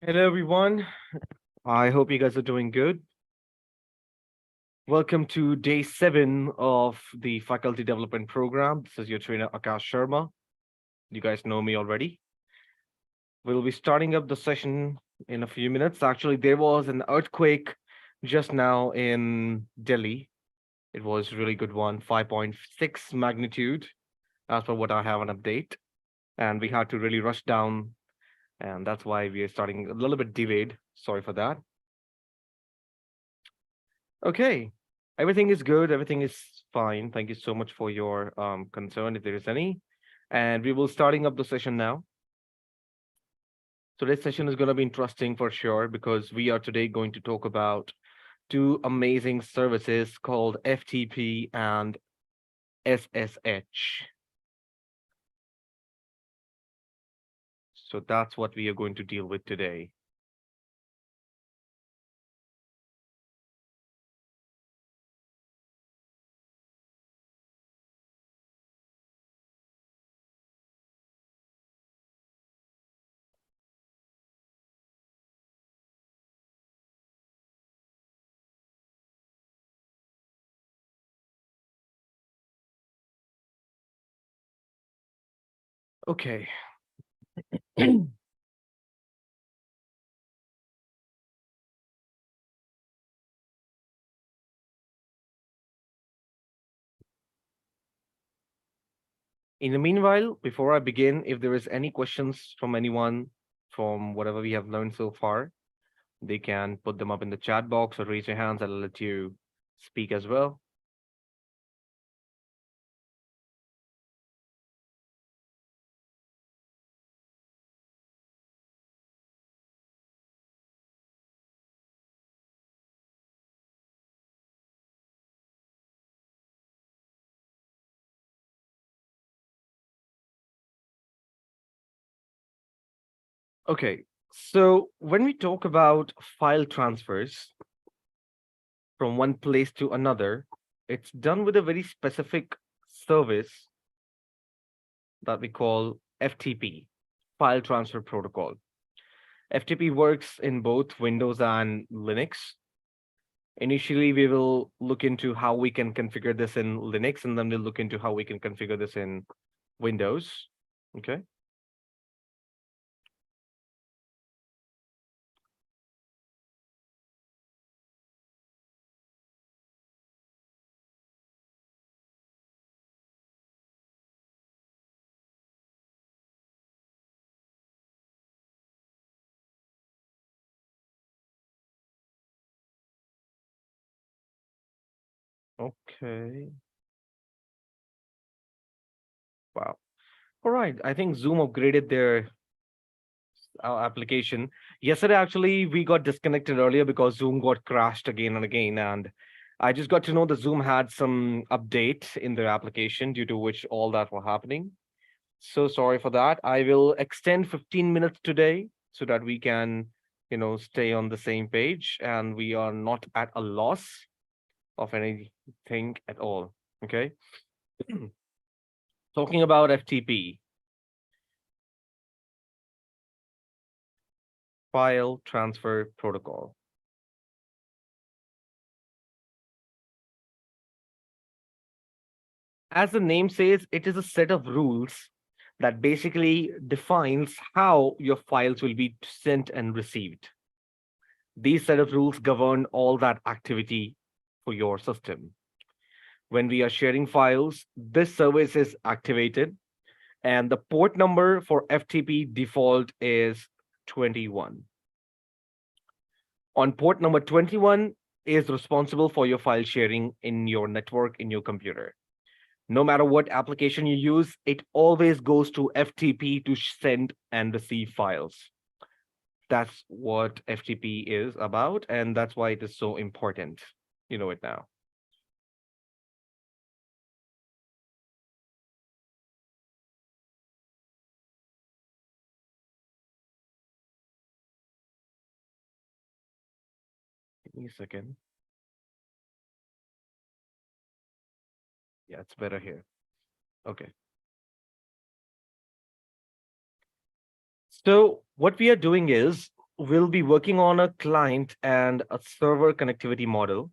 Hello, everyone. I hope you guys are doing good. Welcome to day 7 of the faculty development program. This is your trainer, Akash Sharma. You guys know me already. We'll be starting up the session in a few minutes. Actually, there was an earthquake just now in Delhi. It was a really good one, 5.6 magnitude, as per what I have an update. And we had to really rush down, and that's why we are starting a little bit delayed. Sorry for that. Okay, everything is good. Everything is fine. Thank you so much for your concern, if there is any. And we will starting up the session now. Today's session is going to be interesting for sure because we are today going to talk about two amazing services called FTP and SSH. So that's what we are going to deal with today. Okay. In the meanwhile, before I begin, if there is any questions from anyone from whatever we have learned so far, they can put them up in the chat box or raise your hands. I'll let you speak as well. Okay, so when we talk about file transfers from one place to another, it's done with a very specific service that we call FTP, File Transfer Protocol. FTP works in both Windows and Linux. Initially, we will look into how we can configure this in Linux, and then we'll look into how we can configure this in Windows. Okay. Okay. Wow. All right. I think Zoom upgraded their application. Yesterday, actually, we got disconnected earlier because Zoom got crashed again and again. And I just got to know that Zoom had some update in their application due to which all that were happening. So sorry for that. I will extend 15 minutes today so that we can, stay on the same page and we are not at a loss of anything at all. Okay. Talking about FTP, File Transfer Protocol. As the name says, it is a set of rules that basically defines how your files will be sent and received. These set of rules govern all that activity for your system. When we are sharing files, this service is activated, and the port number for FTP default is 21. On port number 21 is responsible for your file sharing in your network, in your computer. No matter what application you use, it always goes to FTP to send and receive files. That's what FTP is about, and that's why it is so important. You know it now. Give me a second. Yeah, it's better here. Okay. So what we are doing is we'll be working on a client and a server connectivity model.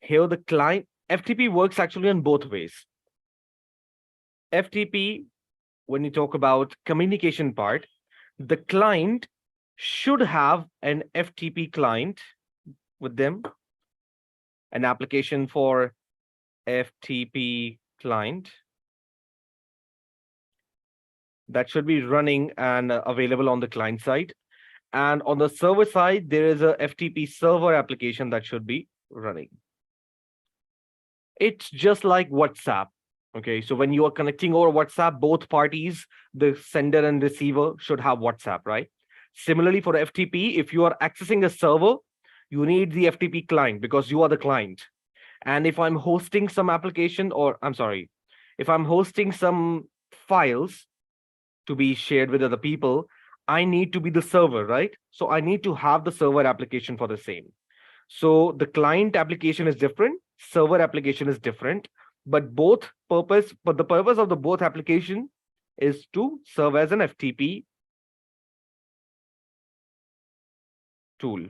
Here, the client FTP works actually in both ways. FTP, when you talk about communication part, the client should have an FTP client with them, an application for FTP client that should be running and available on the client side. And on the server side, there is a FTP server application that should be running. It's just like WhatsApp. Okay, so when you are connecting over WhatsApp, both parties, the sender and receiver, should have WhatsApp, right? Similarly, for FTP, if you are accessing a server, you need the FTP client because you are the client. And if I'm hosting some application, or I'm sorry, if I'm hosting some files to be shared with other people, I need to be the server, right? So I need to have the server application for the same. So the client application is different, server application is different, but the purpose of the both application is to serve as an FTP tool.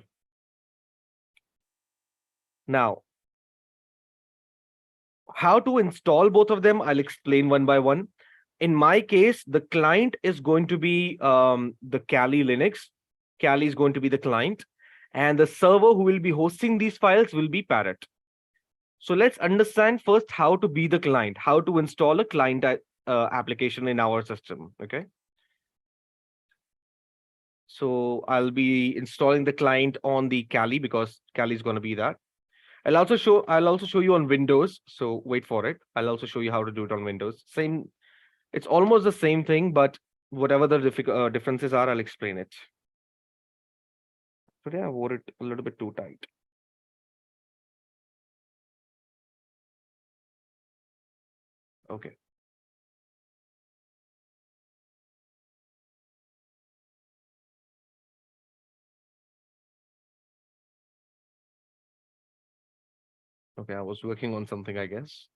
Now, how to install both of them, I'll explain one by one. In my case, the client is going to be the Kali Linux. Kali is going to be the client, and the server who will be hosting these files will be Parrot. So let's understand first how to be the client, how to install a client application in our system. Okay. So I'll be installing the client on the Kali because Kali is going to be that. I'll also show you on Windows. So wait for it. I'll also show you how to do it on Windows. Same, it's almost the same thing, but whatever the differences are, I'll explain it. Today I wore it a little bit too tight. Okay. Okay, I was working on something, I guess.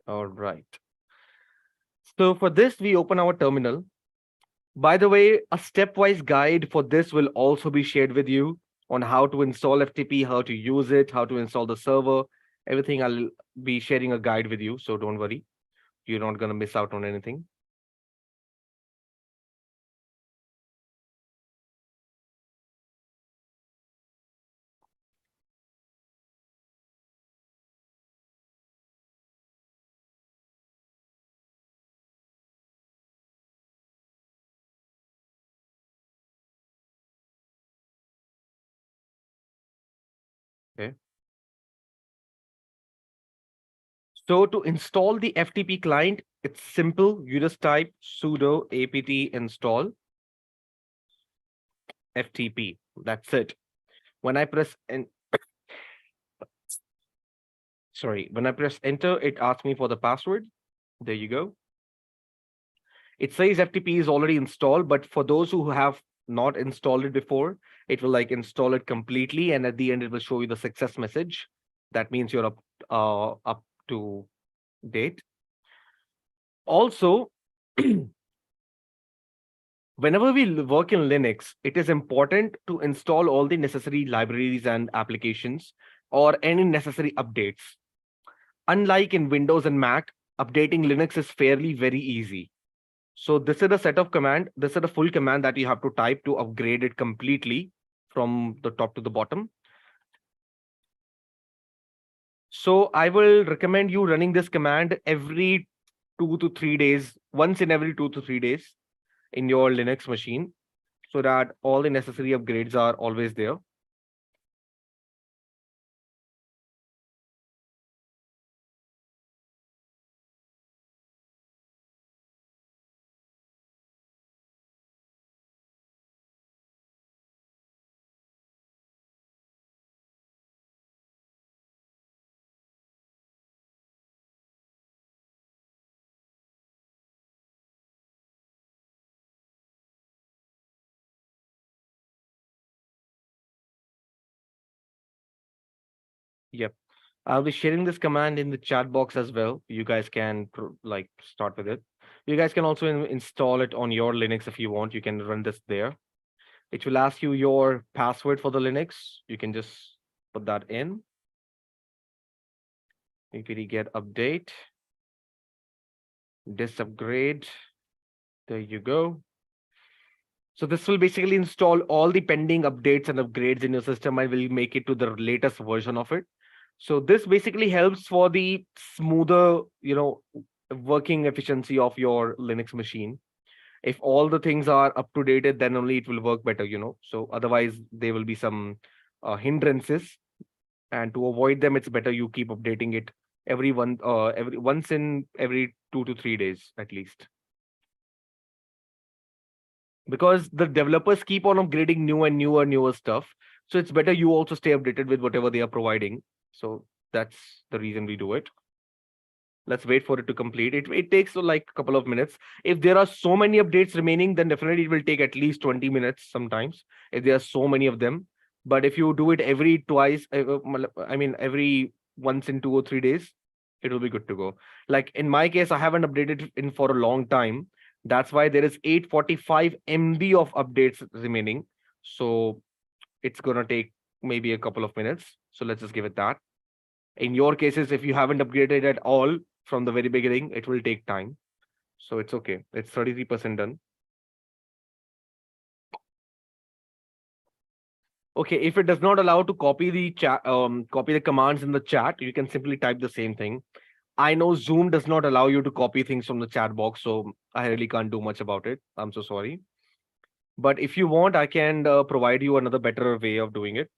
All right. So for this, we open our terminal. By the way, a stepwise guide for this will also be shared with you on how to install FTP, how to use it, how to install the server, everything. I'll be sharing a guide with you, so don't worry. You're not going to miss out on anything. Okay. So to install the FTP client, it's simple. You just type sudo apt install FTP. That's it. When I press when I press enter, it asks me for the password. There you go. It says FTP is already installed, but for those who have not installed it before, it will like install it completely, and at the end, it will show you the success message. That means you're up to date. Also, whenever we work in Linux, it is important to install all the necessary libraries and applications or any necessary updates. Unlike in Windows and Mac, updating Linux is fairly very easy. So this is a set of command. This is a full command that you have to type to upgrade it completely from the top to the bottom. So I will recommend you running this command every 2 to 3 days, once in every 2 to 3 days in your Linux machine, so that all the necessary upgrades are always there. Yep. I'll be sharing this command in the chat box as well. You guys can like start with it. You guys can also install it on your Linux if you want. You can run this there. It will ask you your password for the Linux. You can just put that in. Apt get update, disk upgrade. There you go. So this will basically install all the pending updates and upgrades in your system and will make it to the latest version of it. So this basically helps for the smoother, working efficiency of your Linux machine. If all the things are up to date, then only it will work better. So otherwise there will be some hindrances, and to avoid them, it's better you keep updating it every once in every 2 to 3 days at least, because the developers keep on upgrading new and newer stuff. So it's better you also stay updated with whatever they are providing. So that's the reason we do it. Let's wait for it to complete. It takes like a couple of minutes. If there are so many updates remaining, then definitely it will take at least 20 minutes sometimes, if there are so many of them. But if you do it every twice, I mean every once in 2 or 3 days, it will be good to go. Like in my case, I haven't updated in for a long time. That's why there is 845 MB of updates remaining. So it's gonna take maybe a couple of minutes. So let's just give it that. In your cases, if you haven't upgraded at all from the very beginning, it will take time. So it's okay. It's 33% done. Okay, if it does not allow to copy the chat, copy the commands in the chat, you can simply type the same thing. I know Zoom does not allow you to copy things from the chat box, so I really can't do much about it. I'm so sorry. But if you want, I can provide you another better way of doing it.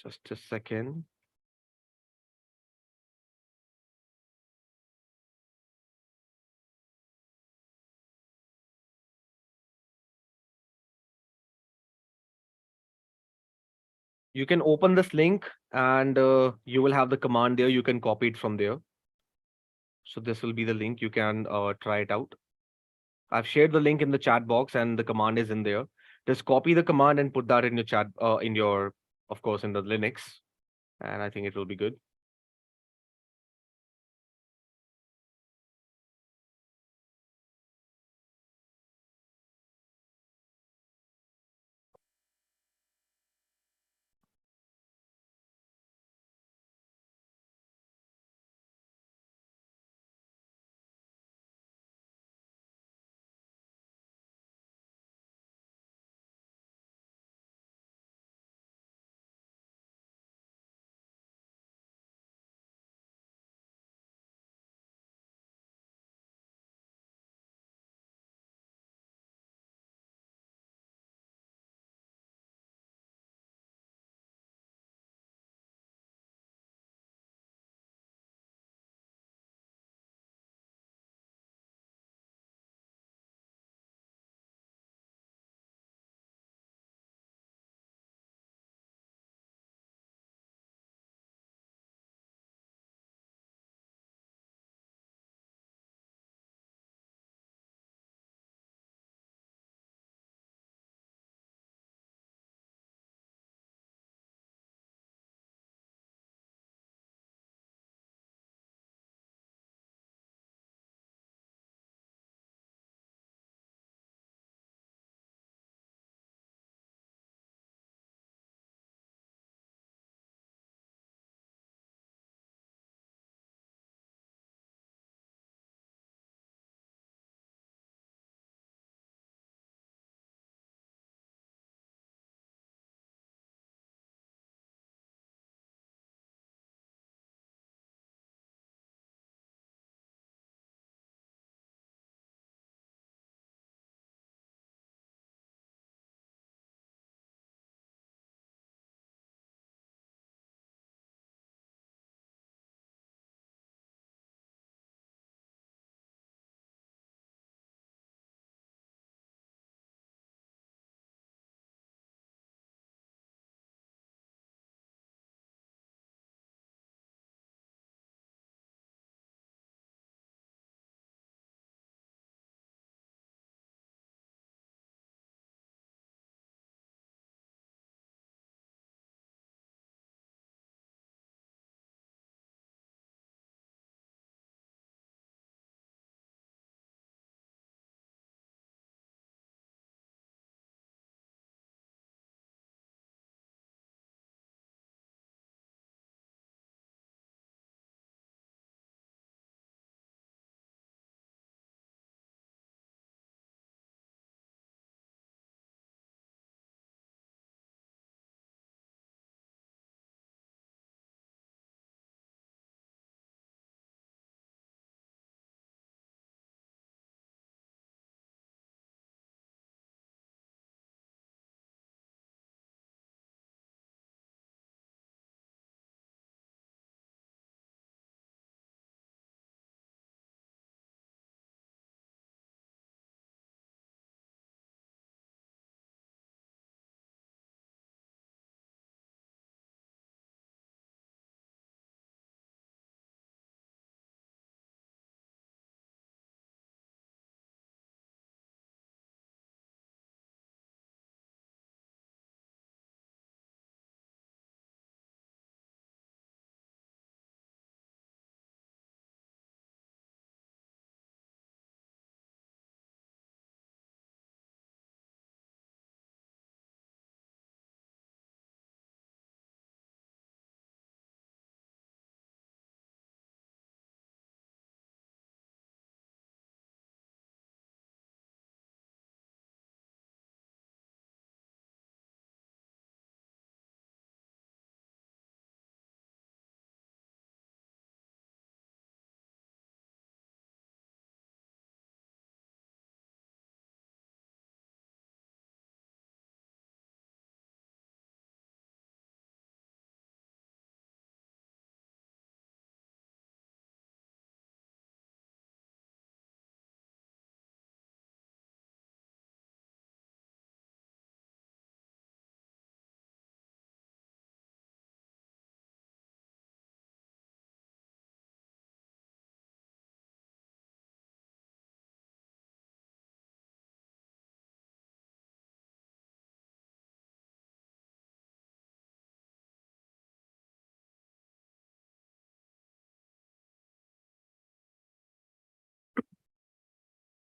Just a second. You can open this link and you will have the command there. You can copy it from there. So this will be the link. You can try it out. I've shared the link in the chat box and the command is in there. Just copy the command and put that in your chat, of course, in the Linux. And I think it will be good.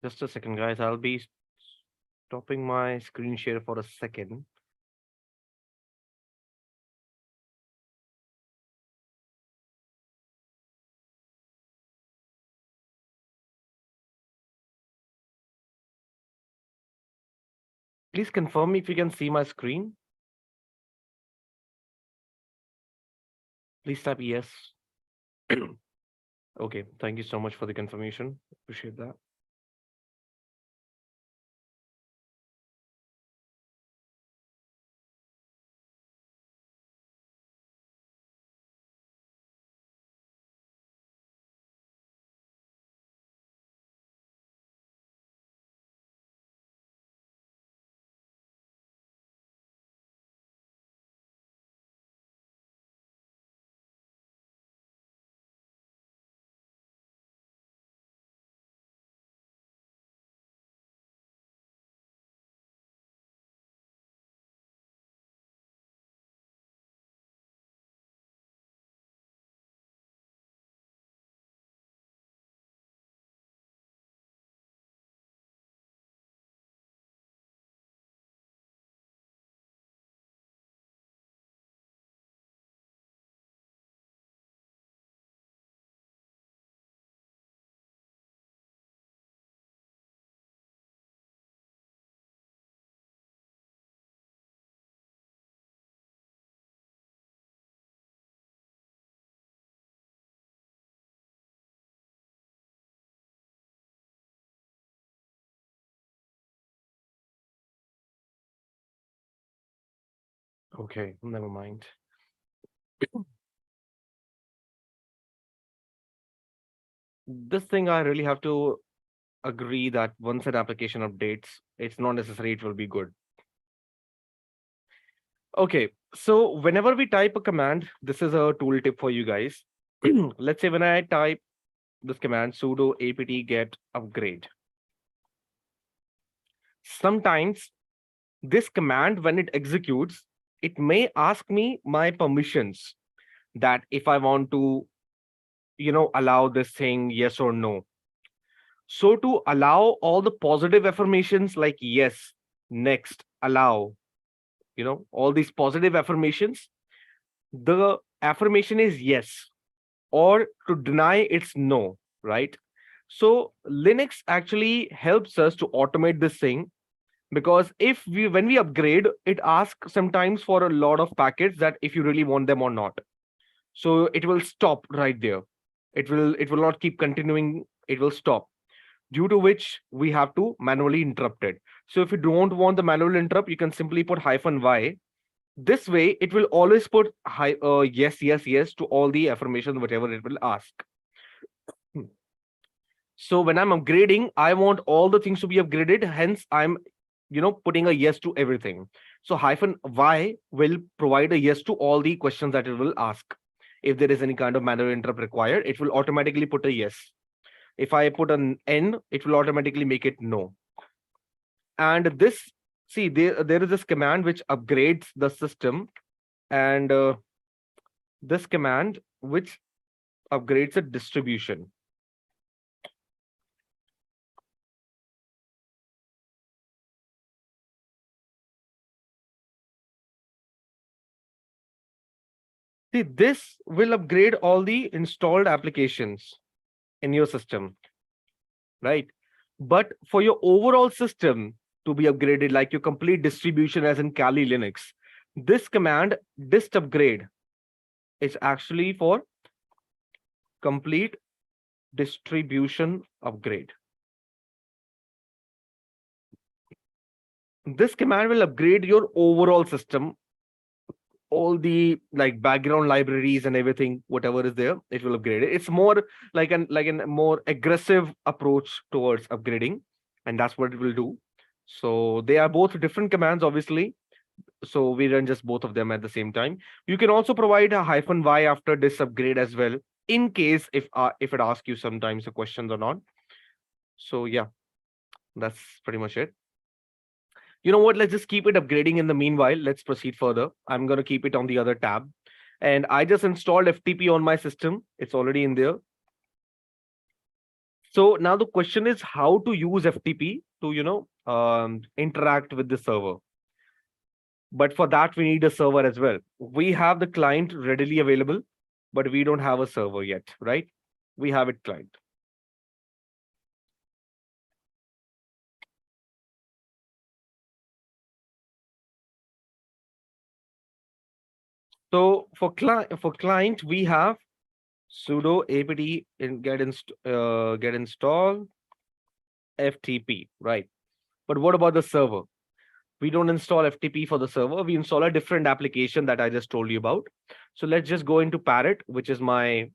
Just a second, guys. I'll be stopping my screen share for a second. Please confirm me if you can see my screen. Please type yes. Okay, thank you so much for the confirmation. Appreciate that. Okay, never mind. This thing I really have to agree that once an application updates, it's not necessary it will be good. Okay, so whenever we type a command, this is a tool tip for you guys. Let's say when I type this command sudo apt get upgrade. Sometimes this command, when it executes, it may ask me my permissions that if I want to, allow this thing, yes or no. So to allow all the positive affirmations like yes, next, allow, all these positive affirmations, the affirmation is yes, or to deny it's no, right? So Linux actually helps us to automate this thing because if we when we upgrade, it asks sometimes for a lot of packets that if you really want them or not. So it will stop right there. It will not keep continuing, it will stop, due to which we have to manually interrupt it. So if you don't want the manual interrupt, you can simply put -y. This way, it will always put yes, yes, yes to all the affirmations, whatever it will ask. Hmm. So when I'm upgrading, I want all the things to be upgraded. Hence, I'm putting a yes to everything. So -y will provide a yes to all the questions that it will ask. If there is any kind of manual interrupt required, it will automatically put a yes. If I put an N, it will automatically make it no. And this, see, there is this command which upgrades the system, and this command which upgrades the distribution. See, this will upgrade all the installed applications in your system, right? But for your overall system to be upgraded, like your complete distribution as in Kali Linux, this command dist upgrade is actually for complete distribution upgrade. This command will upgrade your overall system, all the like background libraries and everything, whatever is there, it will upgrade it. It's more like a more aggressive approach towards upgrading, and that's what it will do. So they are both different commands, obviously. So we run just both of them at the same time. You can also provide a -y after this upgrade as well, in case if it asks you sometimes the questions or not. So yeah, that's pretty much it. You know what? Let's just keep it upgrading in the meanwhile. Let's proceed further. I'm going to keep it on the other tab. And I just installed FTP on my system. It's already in there. So now the question is how to use FTP to, interact with the server. But for that, we need a server as well. We have the client readily available, but we don't have a server yet, right? We have it client. So for client, we have sudo apt get install FTP, right? But what about the server? We don't install FTP for the server. We install a different application that I just told you about. So let's just go into Parrot, which is my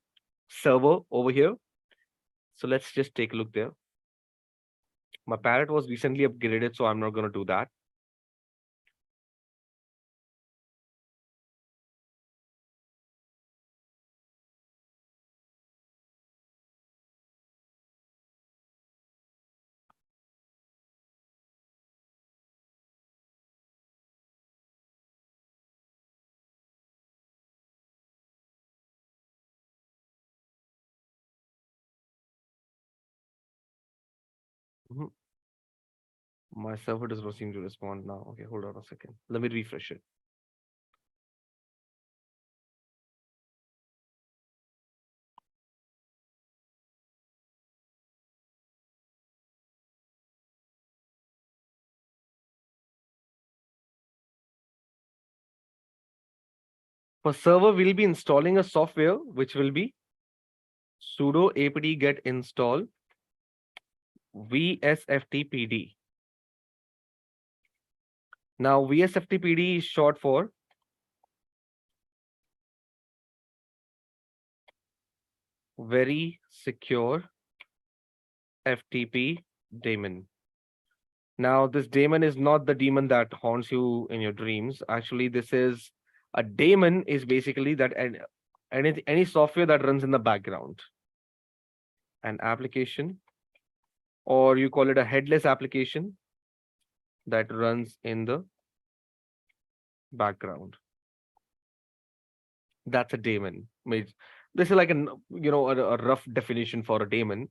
server over here. So let's just take a look there. My Parrot was recently upgraded, so I'm not going to do that. Mhm. My server does not seem to respond now. Okay, hold on a second. Let me refresh it. For server, we'll be installing a software which will be sudo apt get install vsftpd. Now, vsftpd is short for very secure FTP daemon. Now, this daemon is not the demon that haunts you in your dreams. Actually, this is a daemon is basically that any software that runs in the background, an application, or you call it a headless application that runs in the background. That's a daemon. This is like a rough definition for a daemon.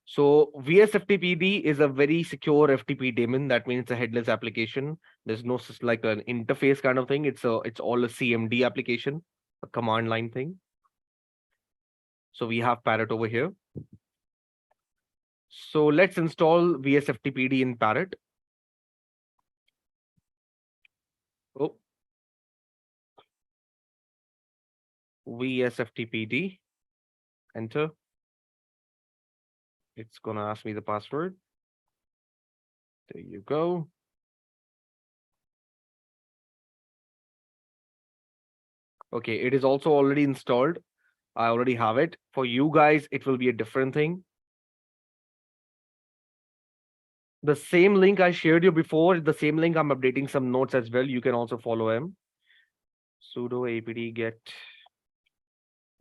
So vsftpd is a very secure FTP daemon. That means it's a headless application. There's no like an interface kind of thing. It's all a CMD application, a command line thing. So we have Parrot over here. So let's install vsftpd in Parrot. Oh, vsftpd. Enter. It's gonna ask me the password. There you go. Okay, it is also already installed. I already have it. For you guys, it will be a different thing. The same link I shared you before, the same link, I'm updating some notes as well. You can also follow him. Sudo apt get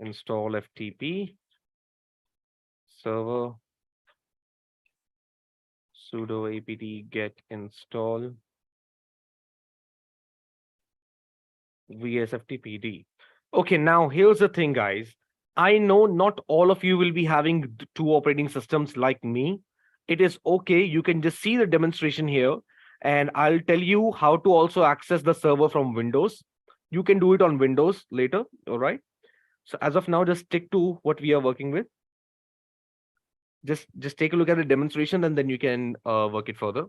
install FTP server. Sudo apt get install vsftpd. Okay, now here's the thing, guys. I know not all of you will be having two operating systems like me. It is okay. You can just see the demonstration here, and I'll tell you how to also access the server from Windows. You can do it on Windows later. All right. So as of now, just stick to what we are working with. Just take a look at the demonstration, and then you can work it further.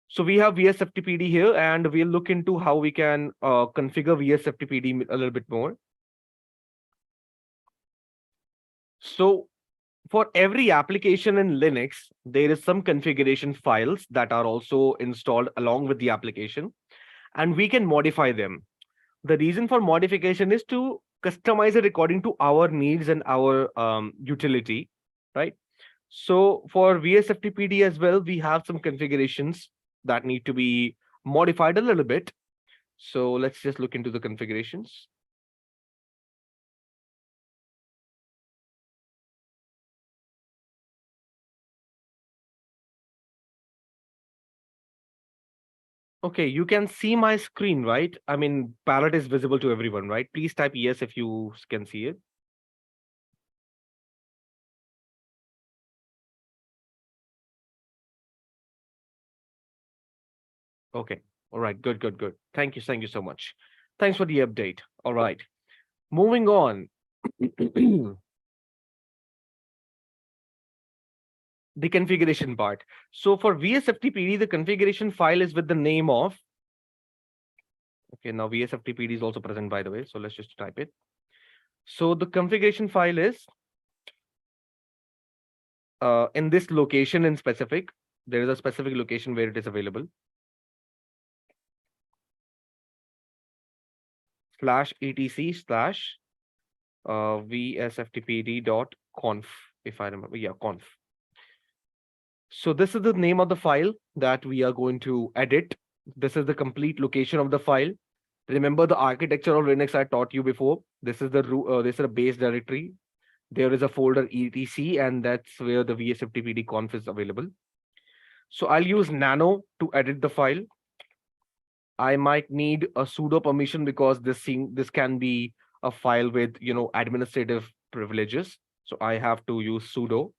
So we have vsftpd here, and we'll look into how we can configure vsftpd a little bit more. So for every application in Linux, there is some configuration files that are also installed along with the application, and we can modify them. The reason for modification is to customize it according to our needs and our utility, right? So for vsftpd as well, we have some configurations that need to be modified a little bit. So let's just look into the configurations. Okay, you can see my screen, right? I mean, Parrot is visible to everyone, right? Please type yes if you can see it. Okay. All right. Good, good, good. Thank you. Thank you so much. Thanks for the update. All right. Moving on. The configuration part. So for vsftpd, the configuration file is with the name of, okay, now vsftpd is also present, by the way. So let's just type it. So the configuration file is in this location in specific. There is a specific location where it is available. /etc/ vsftpd.conf, if I remember. Yeah, conf. So this is the name of the file that we are going to edit. This is the complete location of the file. Remember the architecture of Linux I taught you before. This is the this is a base directory. There is a folder etc, and that's where the vsftpd conf is available. So I'll use nano to edit the file. I might need a sudo permission because this can be a file with administrative privileges. So I have to use sudo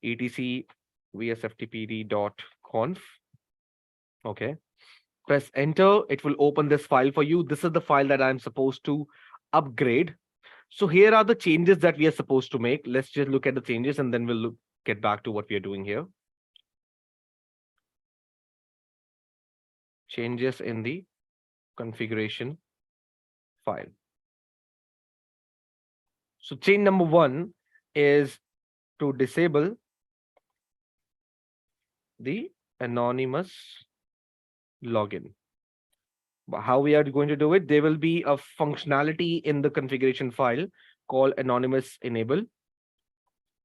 etc vsftpd.conf. Okay. Press enter. It will open this file for you. This is the file that I'm supposed to upgrade. So here are the changes that we are supposed to make. Let's just look at the changes and then we'll get back to what we are doing here. Changes in the configuration file. So change number 1 is to disable the anonymous login. How we are going to do it? There will be a functionality in the configuration file called anonymous enable,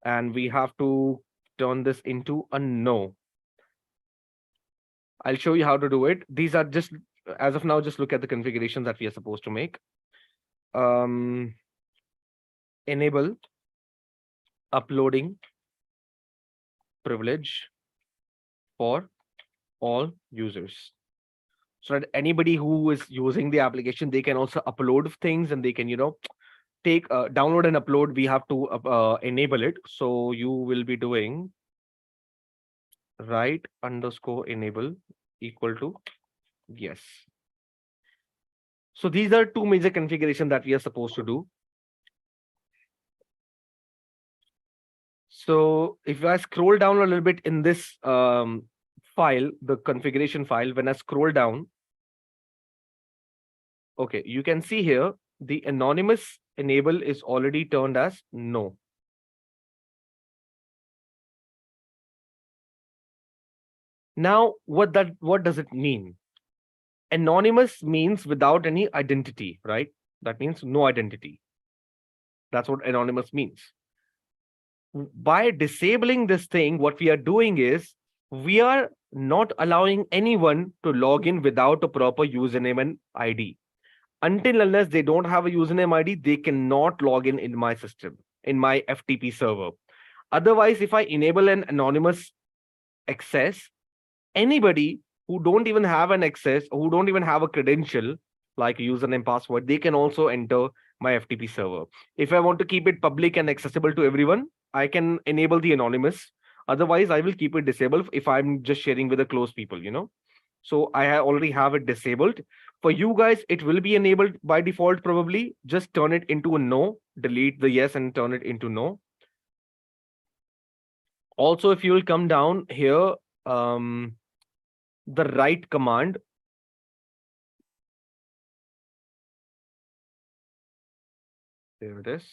and we have to turn this into a no. I'll show you how to do it. These are just, as of now, just look at the configurations that we are supposed to make. Enable uploading privilege for all users, so that anybody who is using the application, they can also upload things and they can, take download and upload. We have to enable it. So you will be doing write_enable equal to yes. So these are two major configurations that we are supposed to do. So if I scroll down a little bit in this file, the configuration file, when I scroll down, okay, you can see here the anonymous enable is already turned as no. Now, what does it mean? Anonymous means without any identity, right? That means no identity. That's what anonymous means. By disabling this thing, what we are doing is we are not allowing anyone to log in without a proper username and ID. Until unless they don't have a username ID, they cannot log in my system, in my FTP server. Otherwise, if I enable an anonymous access, anybody who don't even have an access, who don't even have a credential like username, password, they can also enter my FTP server. If I want to keep it public and accessible to everyone, I can enable the anonymous. Otherwise, I will keep it disabled if I'm just sharing with the close people, So I already have it disabled. For you guys, it will be enabled by default, probably. Just turn it into a no, delete the yes and turn it into no. Also, if you will come down here, the write command. There it is.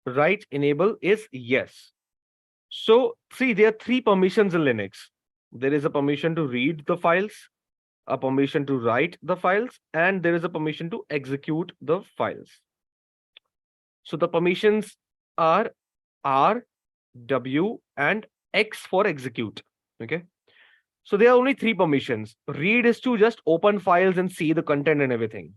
Write enable is yes. So see, there are 3 permissions in Linux. There is a permission to read the files, a permission to write the files, and there is a permission to execute the files. So the permissions are R, W, and X for execute. Okay. So there are only 3 permissions. Read is to just open files and see the content and everything.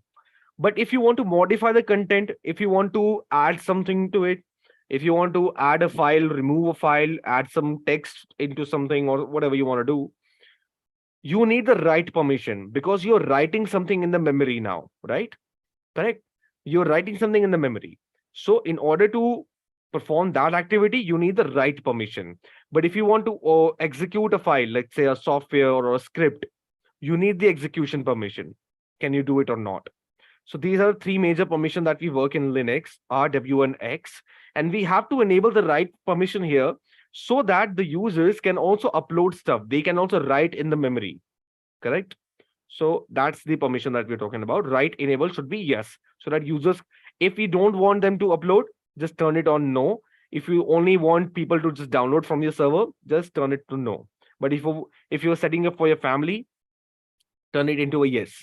But if you want to modify the content, if you want to add something to it, if you want to add a file, remove a file, add some text into something or whatever you want to do, you need the write permission because you're writing something in the memory now, right? Correct? You're writing something in the memory. So in order to perform that activity, you need the write permission. But if you want to execute a file, let's say a software or a script, you need the execution permission. Can you do it or not? So these are three major permissions that we work in Linux, R, W, and X. And we have to enable the write permission here so that the users can also upload stuff. They can also write in the memory, correct? So that's the permission that we're talking about. Write enable should be yes, so that users, if we don't want them to upload, just turn it on no. If you only want people to just download from your server, just turn it to no. But if you're setting up for your family, turn it into a yes,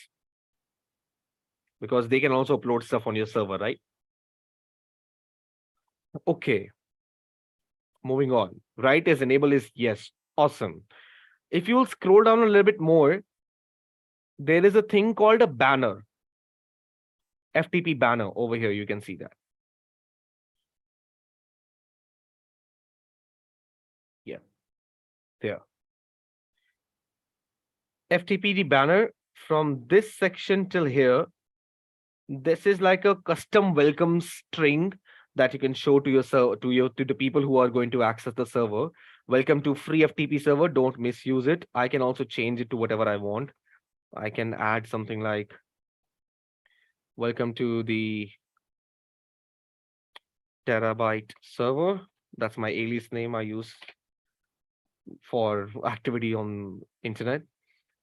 because they can also upload stuff on your server, right? Okay, moving on. Write is enable is yes. Awesome. If you'll scroll down a little bit more, there is a thing called a banner. FTP banner over here, you can see that. Yeah, there. FTPD banner from this section till here. This is like a custom welcome string that you can show to your server, to the people who are going to access the server. Welcome to free FTP server. Don't misuse it. I can also change it to whatever I want. I can add something like welcome to the terabyte server. That's my alias name I use for activity on internet.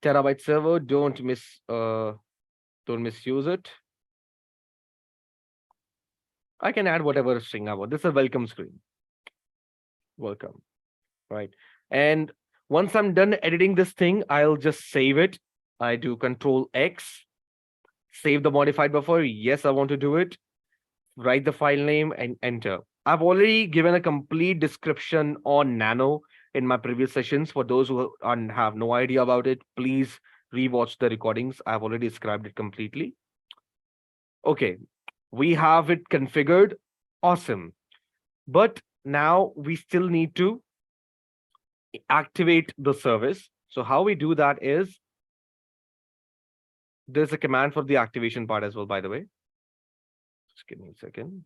Terabyte server. Don't misuse it. I can add whatever string I want. This is a welcome screen. Welcome, right? And once I'm done editing this thing, I'll just save it. I do Control X, save the modified buffer. Yes, I want to do it. Write the file name and enter. I've already given a complete description on Nano in my previous sessions. For those who have no idea about it, please rewatch the recordings. I've already described it completely. Okay, we have it configured. Awesome. But now we still need to activate the service. So how we do that is, there's a command for the activation part as well, by the way. Just give me a second.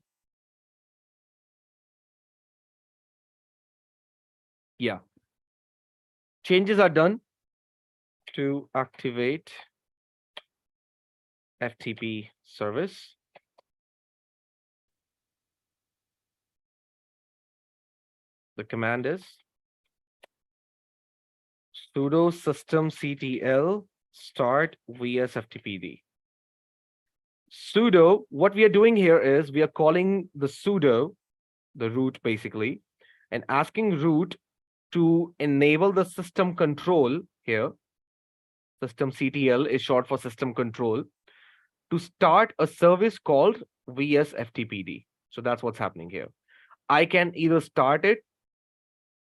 Yeah. Changes are done to activate FTP service. The command is sudo systemctl start vsftpd. Sudo, what we are doing here is we are calling the sudo, the root basically, and asking root to enable the system control here. Systemctl is short for system control, to start a service called vsftpd. So that's what's happening here. I can either start it,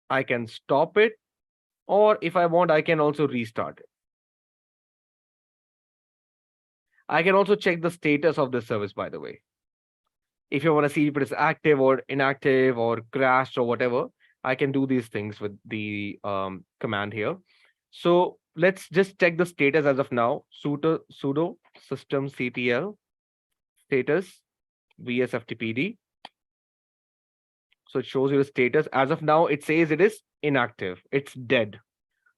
I can stop it, or if I want, I can also restart it. I can also check the status of the service, by the way. If you want to see if it is active or inactive or crashed or whatever, I can do these things with the command here. So let's just check the status as of now. Sudo systemctl status vsftpd. So it shows you the status. As of now, it says it is inactive. It's dead.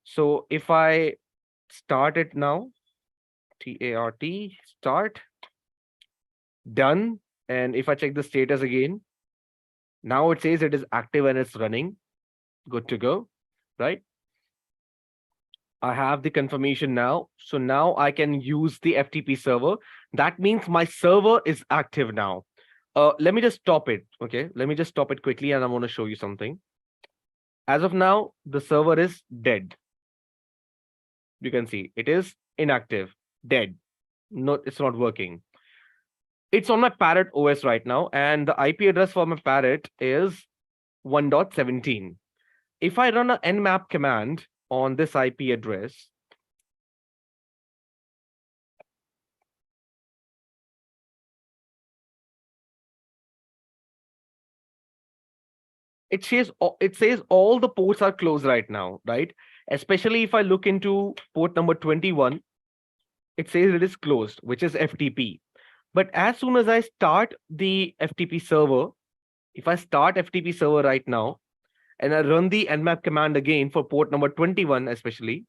So if I start it now, TART, start, done. And if I check the status again, now it says it is active and it's running. Good to go, right? I have the confirmation now. So now I can use the FTP server. That means my server is active now. Let me just stop it. Okay, let me just stop it quickly and I want to show you something. As of now, the server is dead. You can see it is inactive, dead. No, it's not working. It's on my Parrot OS right now, and the IP address for my Parrot is 1.17. If I run an nmap command on this IP address, it says all the ports are closed right now, right? Especially if I look into port number 21, it says it is closed, which is FTP. But as soon as I start the FTP server, If I start FTP server right now and I run the nmap command again for port number 21, especially,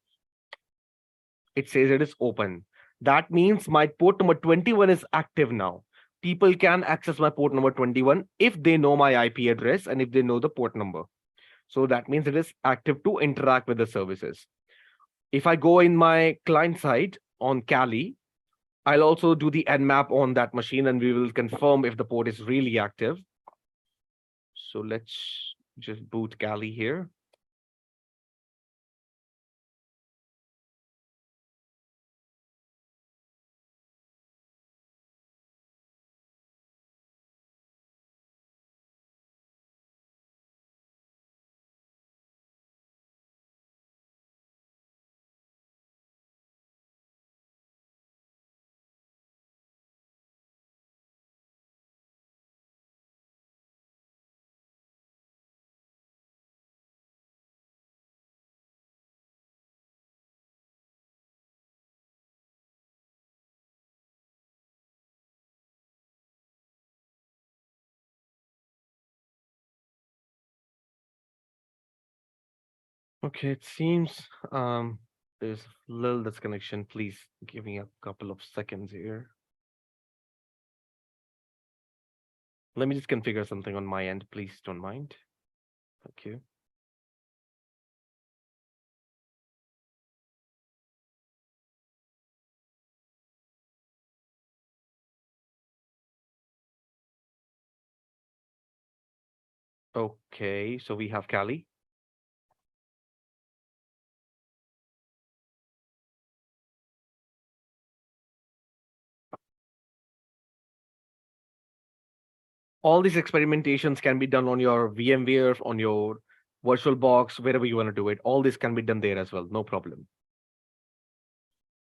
it says it is open. That means my port number 21 is active now. People can access my port number 21 if they know my IP address and if they know the port number. So that means it is active to interact with the services. If I go in my client side on Kali, I'll also do the nmap on that machine and we will confirm if the port is really active. So let's just boot Kali here. Okay, it seems there's a little disconnection. Please give me a couple of seconds here. Let me just configure something on my end. Please don't mind. Thank you. Okay, so we have Kali. All these experimentations can be done on your VMware, on your VirtualBox, wherever you want to do it. All this can be done there as well. No problem.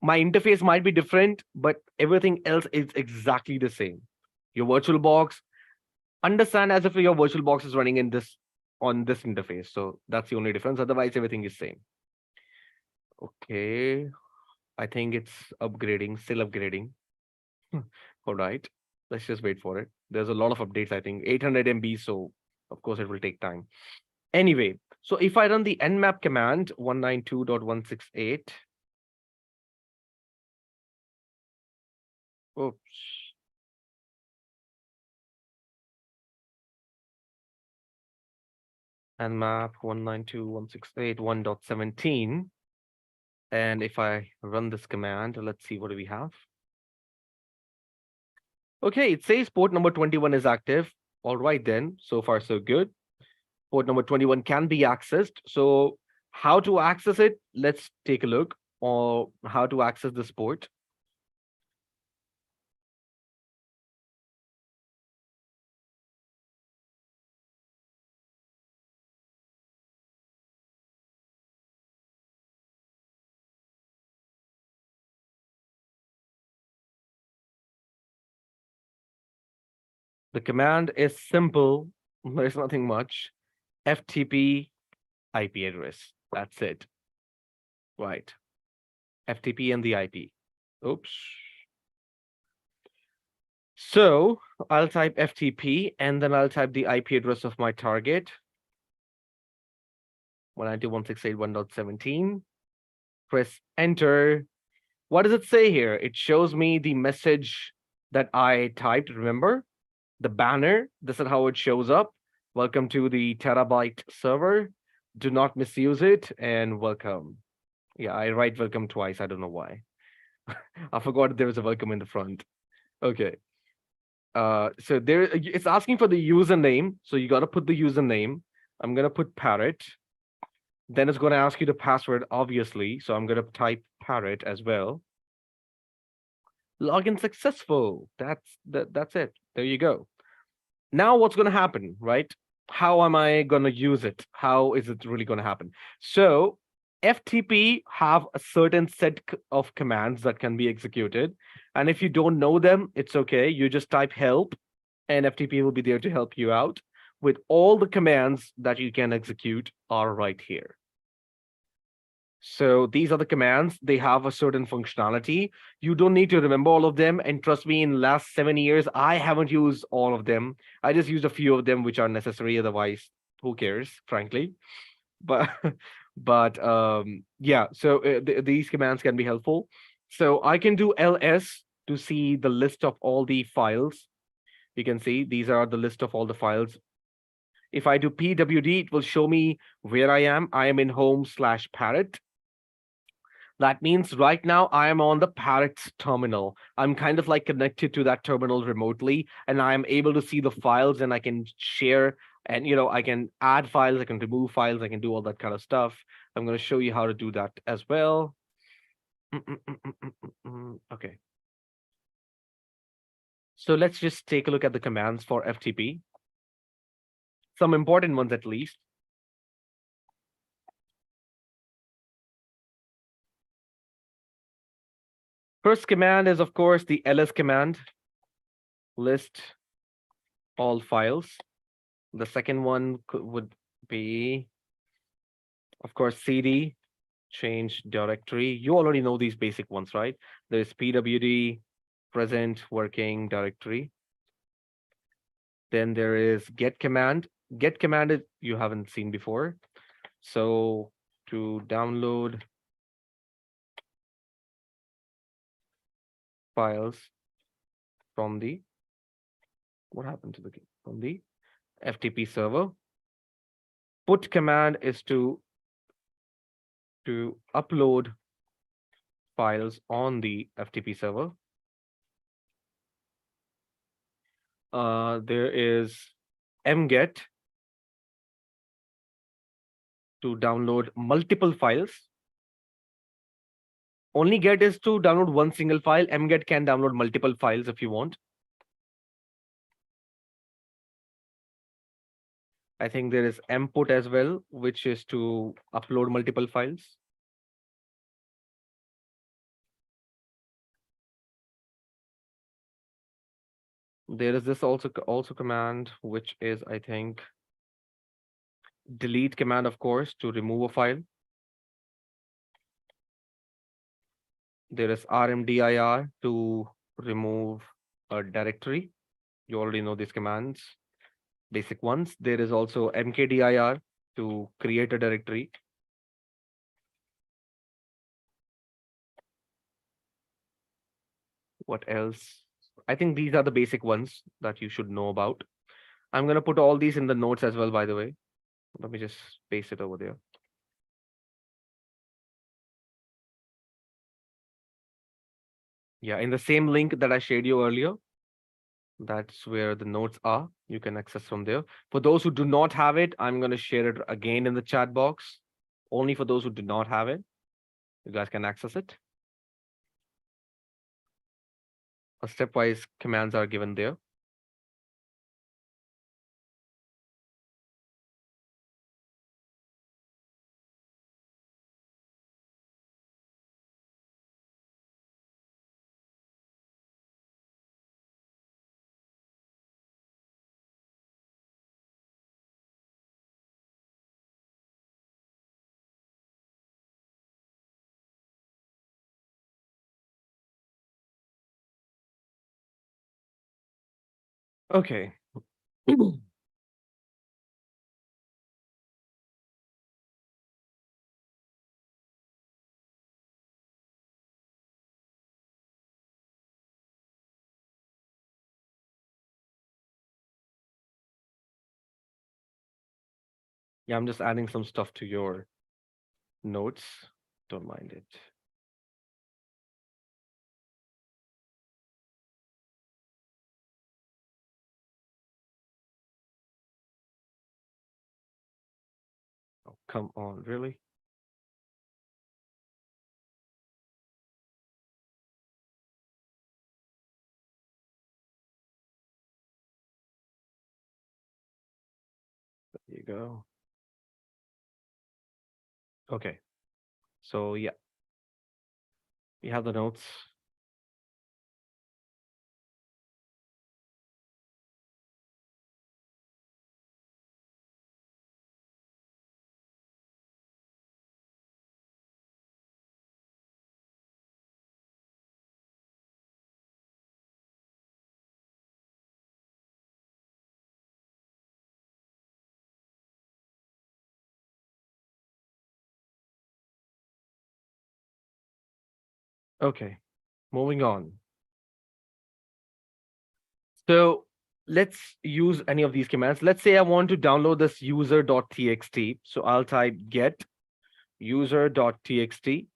My interface might be different, but everything else is exactly the same. Your VirtualBox, understand as if your VirtualBox is running in this on this interface. So that's the only difference. Otherwise, everything is same. Okay. I think it's upgrading, still upgrading. All right. Let's just wait for it. There's a lot of updates, I think 800 MB. So of course it will take time. Anyway, so if I run the nmap command 192.168. Oops. Nmap 192.168.1.17. And if I run this command, let's see what do we have. Okay, it says port number 21 is active. All right then, so far so good. Port number 21 can be accessed. So how to access it? Let's take a look, or how to access this port. The command is simple. There's nothing much. FTP IP address. That's it. Right. FTP and the IP. Oops. So I'll type FTP and then I'll type the IP address of my target. 192.168.1.17. Press enter. What does it say here? It shows me the message that I typed. Remember the banner? This is how it shows up. Welcome to the terabyte server. Do not misuse it and welcome. Yeah, I write welcome twice. I don't know why. I forgot there was a welcome in the front. Okay. So there it's asking for the username. So you got to put the username. I'm going to put parrot. Then it's going to ask you the password, obviously. So I'm going to type parrot as well. Login successful. That's it. There you go. Now what's going to happen, right? How am I going to use it? How is it really going to happen? So FTP have a certain set of commands that can be executed. And if you don't know them, it's okay. You just type help and FTP will be there to help you out with all the commands that you can execute are right here. So these are the commands. They have a certain functionality. You don't need to remember all of them. And trust me, in the last 7 years, I haven't used all of them. I just used a few of them which are necessary. Otherwise, who cares, frankly? But yeah. So these commands can be helpful. So I can do ls to see the list of all the files. You can see these are the list of all the files. If I do pwd, it will show me where I am. I am in home/parrot. That means right now I am on the Parrot's terminal. I'm kind of like connected to that terminal remotely, and I am able to see the files, and I can share, and I can add files, I can remove files, I can do all that kind of stuff. I'm going to show you how to do that as well. Okay. So let's just take a look at the commands for FTP. Some important ones at least. First command is, of course, the ls command, list all files. The second one would be, of course, cd, change directory. You already know these basic ones, right? There's pwd, present working directory. Then there is get command. Get command is you haven't seen before. So to download files from the, what happened to the, from the FTP server. Put command is to upload files on the FTP server. There is mget to download multiple files. Only get is to download one single file. mget can download multiple files if you want. I think there is mput as well, which is to upload multiple files. There is this also command, which is, I think, delete command, of course, to remove a file. There is rmdir to remove a directory. You already know these commands, basic ones. There is also mkdir to create a directory. What else? I think these are the basic ones that you should know about. I'm going to put all these in the notes as well, by the way. Let me just paste it over there. Yeah, in the same link that I shared you earlier, that's where the notes are. You can access from there. For those who do not have it, I'm going to share it again in the chat box. Only for those who do not have it, you guys can access it. Stepwise commands are given there. Okay. Yeah, I'm just adding some stuff to your notes. Don't mind it. Oh, come on, really? There you go. Okay. So yeah, we have the notes. Okay, moving on. So let's use any of these commands. Let's say I want to download this user.txt. So I'll type get user.txt.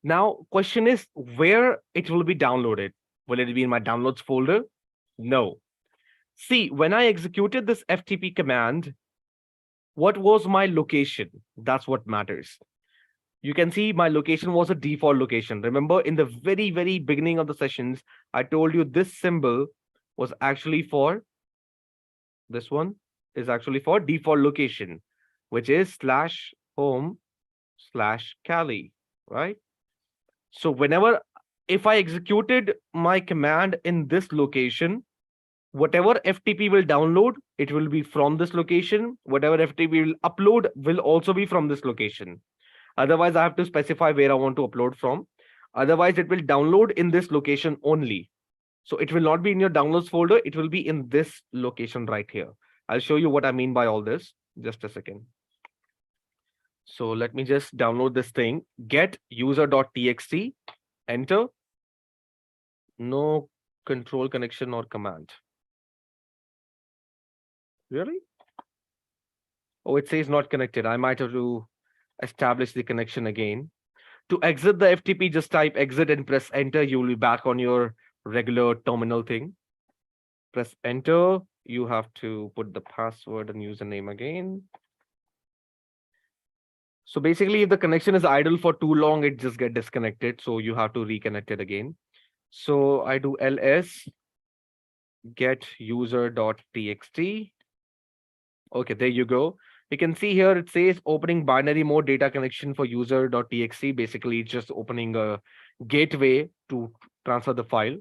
Now, question is where it will be downloaded. Will it be in my downloads folder? No. See, when I executed this FTP command, what was my location? That's what matters. You can see my location was a default location. Remember, in the very, very beginning of the sessions, I told you this symbol was actually for this one is actually for default location, which is slash home slash Cali, right? So whenever if I executed my command in this location, whatever FTP will download, it will be from this location. Whatever FTP will upload will also be from this location. Otherwise, I have to specify where I want to upload from. Otherwise, it will download in this location only. So it will not be in your downloads folder. It will be in this location right here. I'll show you what I mean by all this. Just a second. So let me just download this thing. Get user.txt. Enter. No control connection or command. Really? Oh, it says not connected. I might have to establish the connection again. To exit the FTP, just type exit and press enter. You will be back on your regular terminal thing. Press enter. You have to put the password and username again. So basically, if the connection is idle for too long, it just get disconnected. So you have to reconnect it again. So I do ls get user.txt. Okay, there you go. You can see here it says opening binary mode data connection for user.txt. Basically, it's just opening a gateway to transfer the file.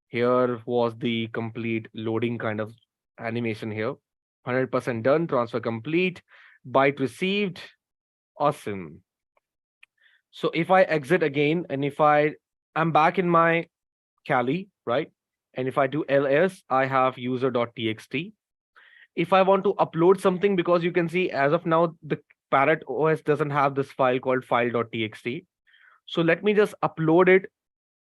Here was the complete loading kind of animation here. 100% done, transfer complete, byte received. Awesome. So if I exit again and if I'm back in my Kali, right? And if I do ls, I have user.txt. If I want to upload something, because you can see as of now, the Parrot OS doesn't have this file called file.txt. So let me just upload it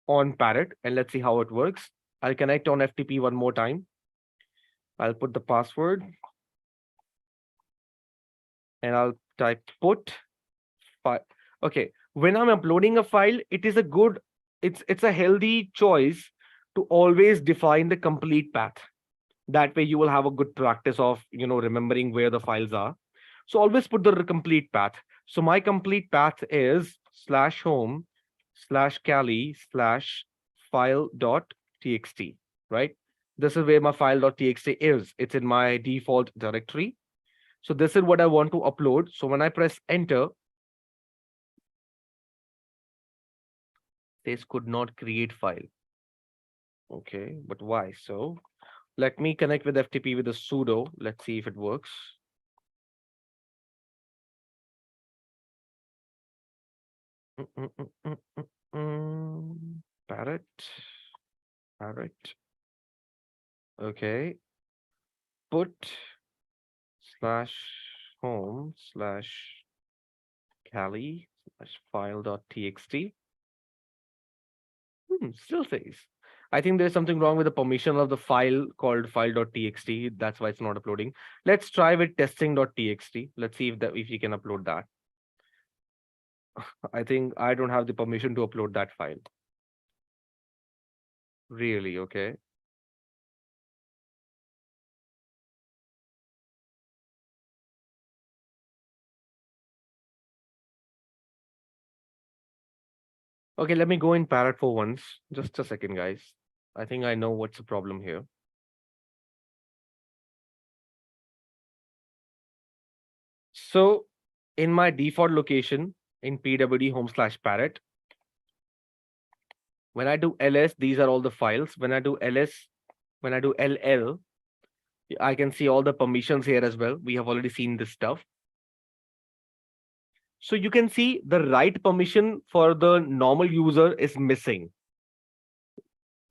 on Parrot and let's see how it works. I'll connect on FTP one more time. I'll put the password and I'll type put file. Okay, when I'm uploading a file, it is a good, it's a healthy choice to always define the complete path. That way you will have a good practice of, remembering where the files are. So always put the complete path. So my complete path is /home /Kali /file.txt, right? This is where my file.txt is. It's in my default directory. So this is what I want to upload. So when I press enter, this could not create file. Okay, but why? So let me connect with FTP with a sudo. Let's see if it works. Parrot. Okay. Put /home /Kali /file.txt. Still says. I think there's something wrong with the permission of the file called file.txt. That's why it's not uploading. Let's try with testing.txt. Let's see if you can upload that. I think I don't have the permission to upload that file. Really? Okay. Okay, let me go in Parrot for once. Just a second, guys. I think I know what's the problem here. So in my default location in pwd home /Parrot, when I do ls, these are all the files. When I do ll, I can see all the permissions here as well. We have already seen this stuff. So you can see the write permission for the normal user is missing.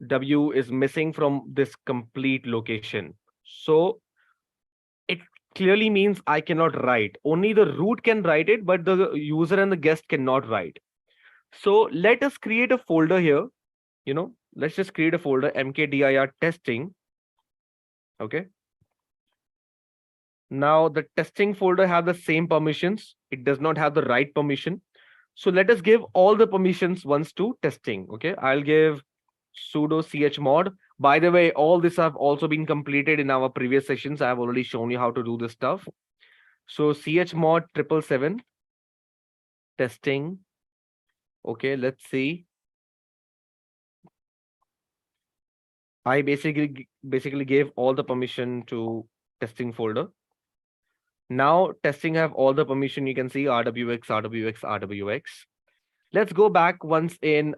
W is missing from this complete location. So it clearly means I cannot write. Only the root can write it, but the user and the guest cannot write. So let us create a folder here. Let's just create a folder mkdir testing. Okay. Now the testing folder have the same permissions. It does not have the write permission. So let us give all the permissions once to testing. Okay. I'll give sudo chmod. By the way, all this have also been completed in our previous sessions. I have already shown you how to do this stuff. So chmod 777 testing. Okay, let's see. I basically gave all the permission to testing folder. Now testing have all the permission. You can see rwx, rwx, rwx. Let's go back once in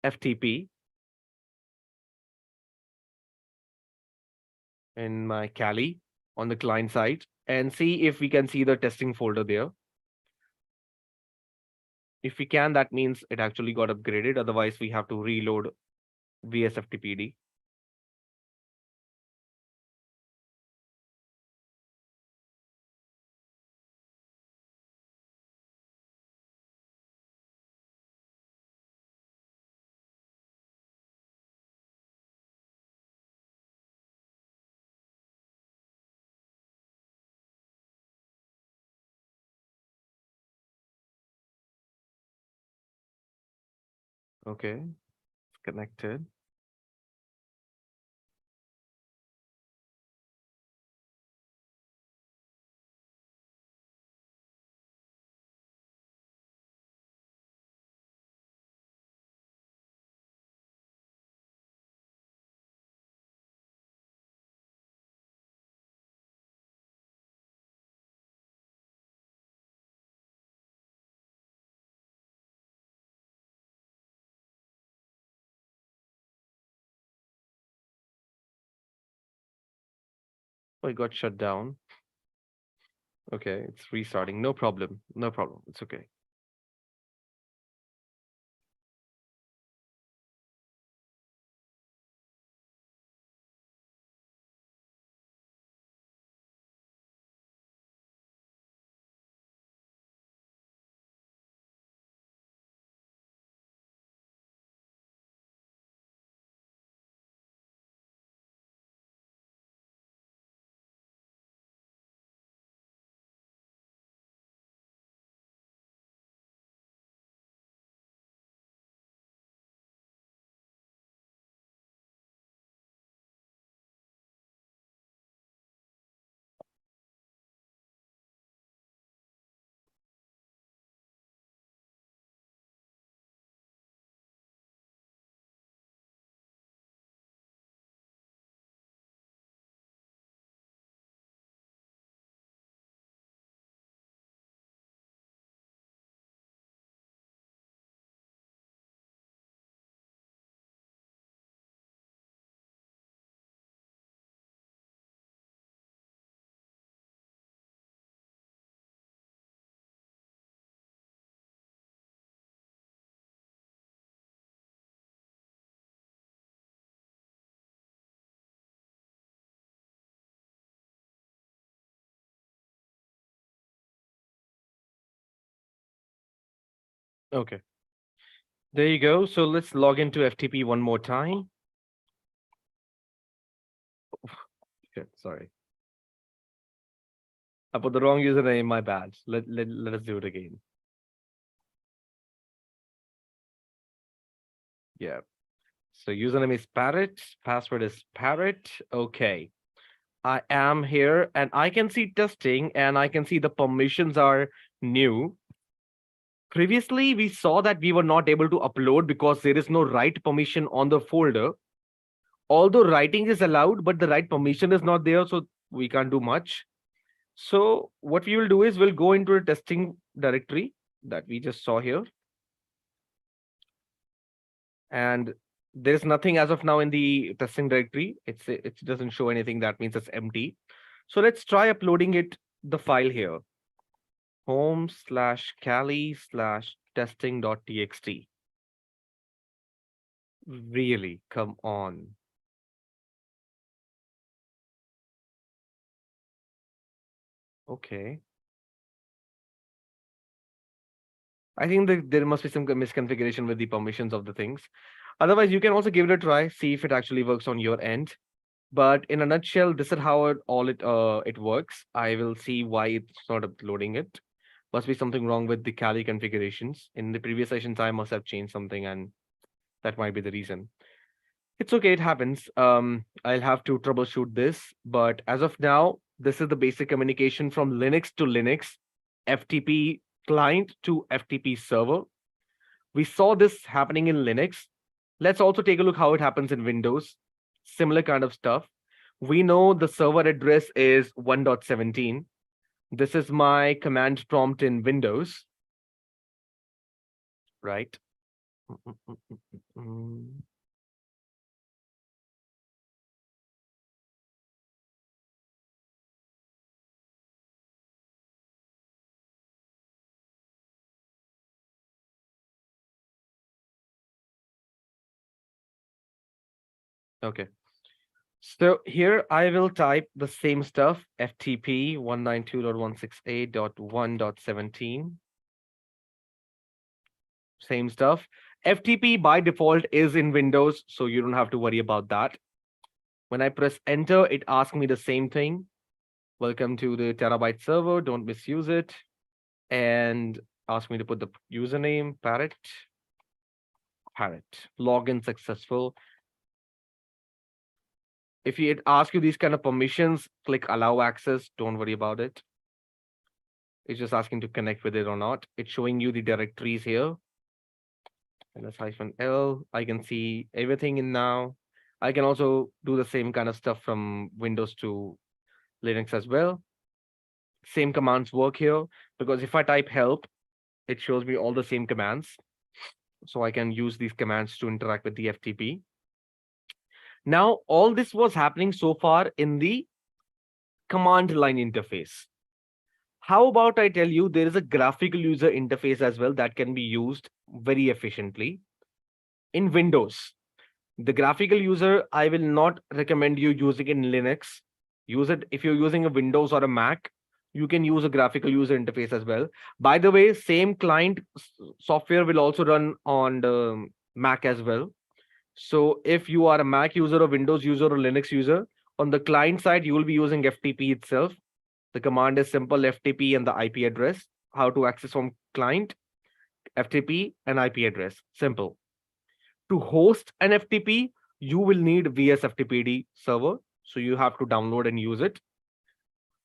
FTP in my CLI on the client side and see if we can see the testing folder there. If we can, that means it actually got upgraded. Otherwise, we have to reload vsftpd. Okay, it's connected. Oh, it got shut down. Okay, it's restarting. No problem. No problem. It's okay. Okay. There you go. So let's log into FTP one more time. Okay, sorry. I put the wrong username, my bad. Let us do it again. Yeah. So username is parrot, password is parrot. Okay. I am here and I can see testing and I can see the permissions are new. Previously, we saw that we were not able to upload because there is no write permission on the folder. Although writing is allowed, but the write permission is not there, so we can't do much. So what we will do is we'll go into a testing directory that we just saw here. And there's nothing as of now in the testing directory. It doesn't show anything. That means it's empty. So let's try uploading the file here. home/cali/testing.txt. Really, come on. Okay. I think there must be some misconfiguration with the permissions of the things. Otherwise, you can also give it a try, see if it actually works on your end. But in a nutshell, this is how it works. I will see why it's not uploading it. Must be something wrong with the Kali configurations. In the previous sessions, I must have changed something, and that might be the reason. It's okay, it happens. I'll have to troubleshoot this, but as of now, this is the basic communication from Linux to Linux, FTP client to FTP server. We saw this happening in Linux. Let's also take a look how it happens in Windows. Similar kind of stuff. We know the server address is 1.17. This is my command prompt in Windows, right? Okay. So here I will type the same stuff, FTP 192.168.1.17. Same stuff. FTP by default is in Windows, so you don't have to worry about that. When I press enter, it asks me the same thing. Welcome to the terabyte server, don't misuse it. And ask me to put the username, parrot. Login successful. If it asks you these kind of permissions, click allow access. Don't worry about it. It's just asking to connect with it or not. It's showing you the directories here. -L. I can see everything in now. I can also do the same kind of stuff from Windows to Linux as well. Same commands work here because if I type help, it shows me all the same commands. So I can use these commands to interact with the FTP. Now, all this was happening so far in the command line interface. How about I tell you there is a graphical user interface as well that can be used very efficiently in Windows. The graphical user, I will not recommend you using in Linux. Use it if you're using a Windows or a Mac. You can use a graphical user interface as well. By the way, same client software will also run on the Mac as well. So if you are a Mac user or Windows user or Linux user, on the client side, you will be using FTP itself. The command is simple, FTP and the IP address. How to access from client, FTP and IP address. Simple. To host an FTP, you will need vsftpd server. So you have to download and use it.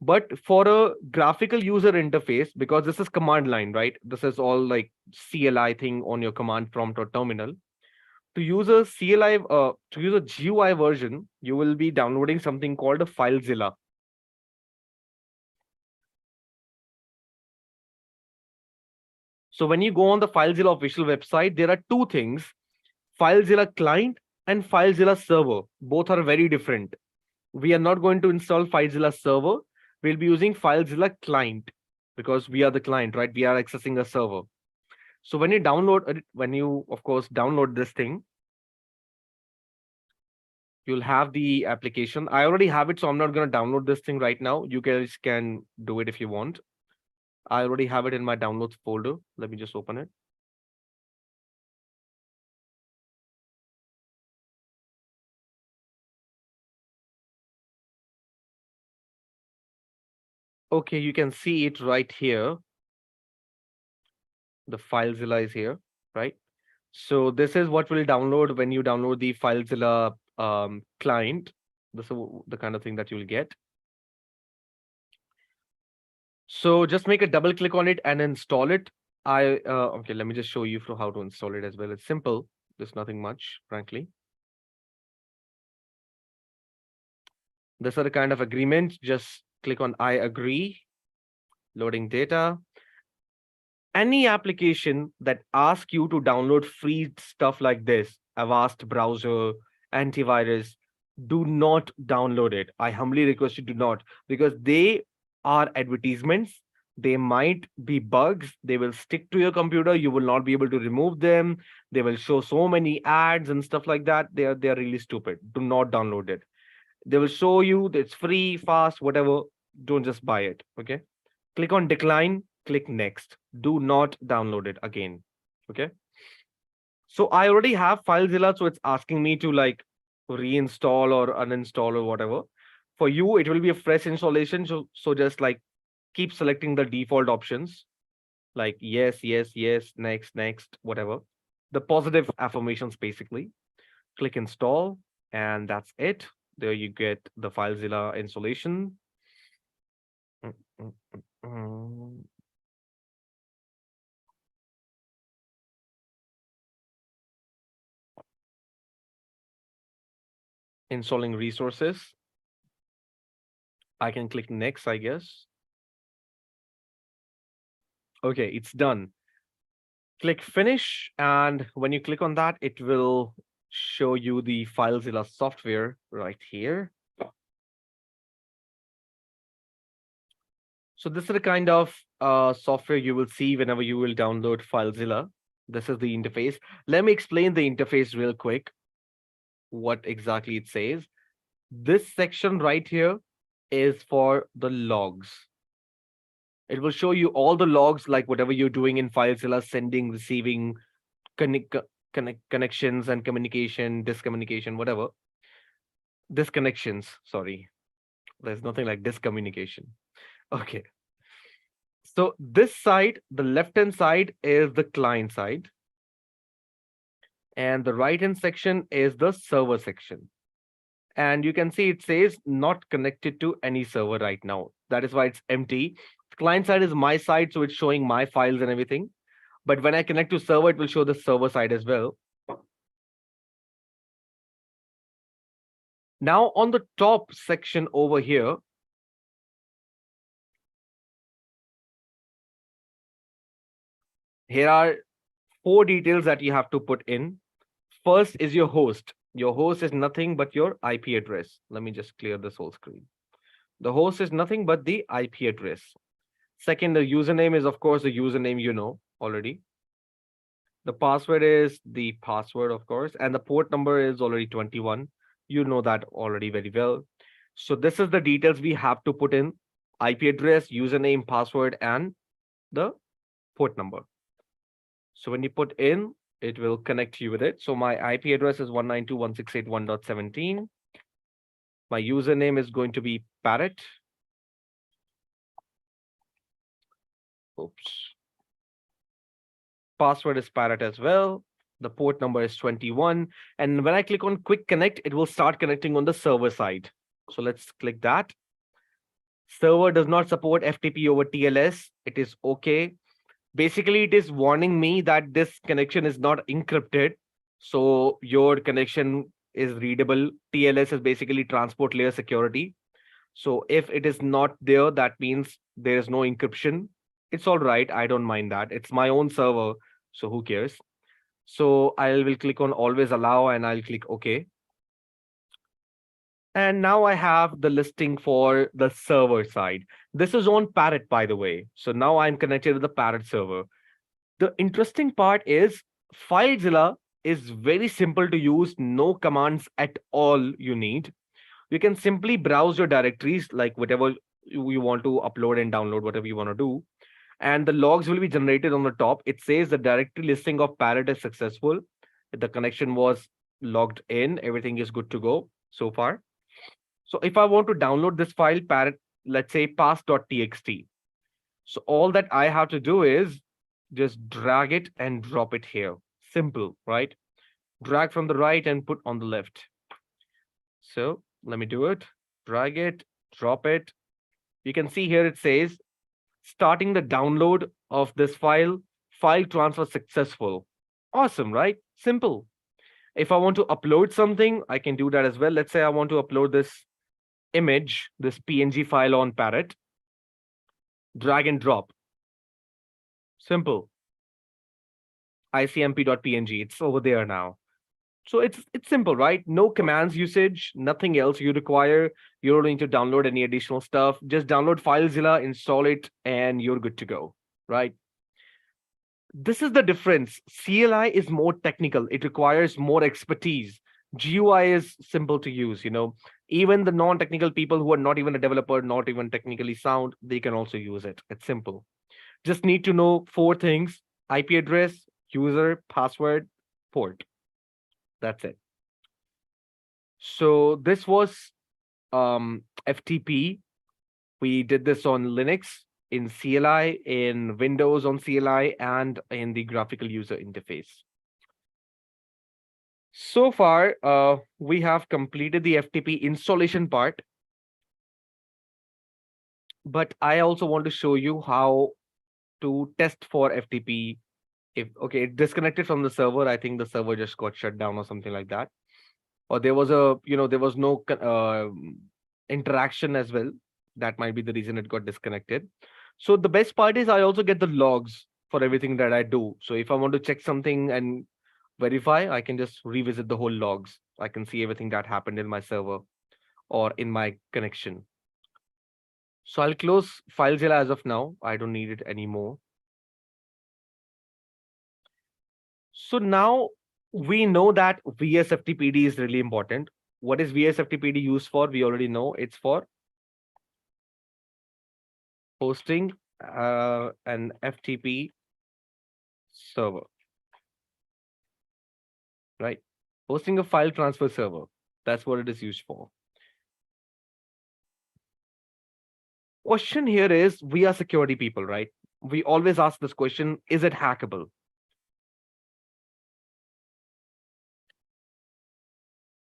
But for a graphical user interface, because this is command line, right? This is all like CLI thing on your command prompt or terminal. To use a CLI, to use a GUI version, you will be downloading something called a FileZilla. So when you go on the FileZilla official website, there are two things, FileZilla client and FileZilla server. Both are very different. We are not going to install FileZilla server. We'll be using FileZilla client because we are the client, right? We are accessing a server. So when you download, of course, download this thing, you'll have the application. I already have it, so I'm not going to download this thing right now. You guys can do it if you want. I already have it in my downloads folder. Let me just open it. Okay, you can see it right here. The FileZilla is here, right? So this is what will download when you download the FileZilla client. This is the kind of thing that you'll get. So just make a double click on it and install it. Okay, let me just show you how to install it as well. It's simple. There's nothing much, frankly. This is the kind of agreement. Just click on I agree. Loading data. Any application that asks you to download free stuff like this, Avast browser, antivirus, do not download it. I humbly request you do not, because they are advertisements. They might be bugs. They will stick to your computer. You will not be able to remove them. They will show so many ads and stuff like that. They are really stupid. Do not download it. They will show you that it's free, fast, whatever. Don't just buy it. Okay. Click on decline. click next. Do not download it again. Okay. So I already have FileZilla, so it's asking me to like reinstall or uninstall or whatever. For you, it will be a fresh installation. So just like keep selecting the default options like yes, yes, yes, next, next, whatever. The positive affirmations basically. Click install, and that's it. There you get the FileZilla installation. Mm, mm, mm. Installing resources. I can click next, I guess. Okay, it's done. Click finish, and when you click on that, it will show you the FileZilla software right here. So this is the kind of software you will see whenever you will download FileZilla. This is the interface. Let me explain the interface real quick, what exactly it says. This section right here is for the logs. It will show you all the logs, like whatever you're doing in FileZilla, sending, receiving, connections and communication, discommunication, whatever. Disconnections, sorry. There's nothing like discommunication. Okay. So this side, the left-hand side is the client side. And the right-hand section is the server section. And you can see it says not connected to any server right now. That is why it's empty. The client side is my side, so it's showing my files and everything. But when I connect to server, it will show the server side as well. Now on the top section over here, here are 4 details that you have to put in. First is your host. Your host is nothing but your IP address. Let me just clear this whole screen. The host is nothing but the IP address. Second, the username is, of course, the username you know already. The password is the password, of course, and the port number is already 21. You know that already very well. So this is the details we have to put in: IP address, username, password, and the port number. So when you put in, it will connect you with it. So my IP address is 192.168.1.17. My username is going to be Parrot. Oops. Password is Parrot as well. The port number is 21. And when I click on Quick Connect, it will start connecting on the server side. So let's click that. Server does not support FTP over TLS. It is okay. Basically, it is warning me that this connection is not encrypted. So your connection is readable. TLS is basically transport layer security. So if it is not there, that means there is no encryption. It's all right. I don't mind that. It's my own server. So who cares? So I will click on always allow and I'll click OK. And now I have the listing for the server side. This is on Parrot, by the way. So now I'm connected to the Parrot server. The interesting part is FileZilla is very simple to use, no commands at all you need. You can simply browse your directories, like whatever you want to upload and download, whatever you want to do. And the logs will be generated on the top. It says the directory listing of Parrot is successful. The connection was logged in. Everything is good to go so far. So if I want to download this file, Parrot, let's say pass.txt. So all that I have to do is just drag it and drop it here. Simple, right? Drag from the right and put on the left. So let me do it. Drag it, drop it. You can see here it says starting the download of this file transfer successful. Awesome, right? Simple. If I want to upload something, I can do that as well. Let's say I want to upload this image, this PNG file on Parrot. Drag and drop. Simple. icmp.png. It's over there now. So it's simple, right? No commands usage, nothing else you require. You don't need to download any additional stuff. Just download FileZilla, install it, and you're good to go, right? This is the difference. CLI is more technical. It requires more expertise. GUI is simple to use, you know. Even the non-technical people who are not even a developer, not even technically sound, they can also use it. It's simple. Just need to know four things: IP address, user, password, port. That's it. So this was FTP. We did this on Linux, in CLI, in Windows on CLI, and in the graphical user interface. So far, we have completed the FTP installation part, but I also want to show you how to test for FTP. If okay, it disconnected from the server. I think the server just got shut down or something like that. Or there was there was no interaction as well. That might be the reason it got disconnected. So the best part is I also get the logs for everything that I do. So if I want to check something and verify, I can just revisit the whole logs. I can see everything that happened in my server or in my connection. So I'll close FileZilla as of now. I don't need it anymore. So now we know that vsftpd is really important. What is vsftpd used for? We already know it's for hosting an FTP server, right? Hosting a file transfer server. That's what it is used for. Question here is, we are security people, right? We always ask this question, is it hackable?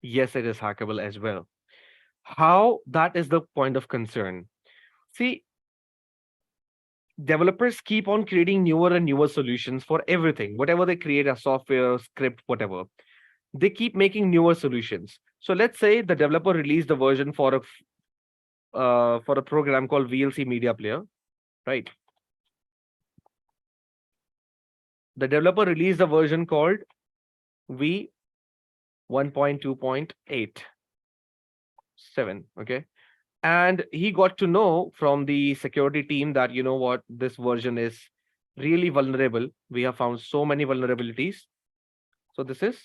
Yes, it is hackable as well. How? That is the point of concern. See, developers keep on creating newer and newer solutions for everything. Whatever they create, a software, script, whatever, they keep making newer solutions. So let's say the developer released a version for a program called VLC Media Player, right? The developer released a version called V 1.2.87. Okay. And he got to know from the security team that, you know what, this version is really vulnerable. We have found so many vulnerabilities. So this is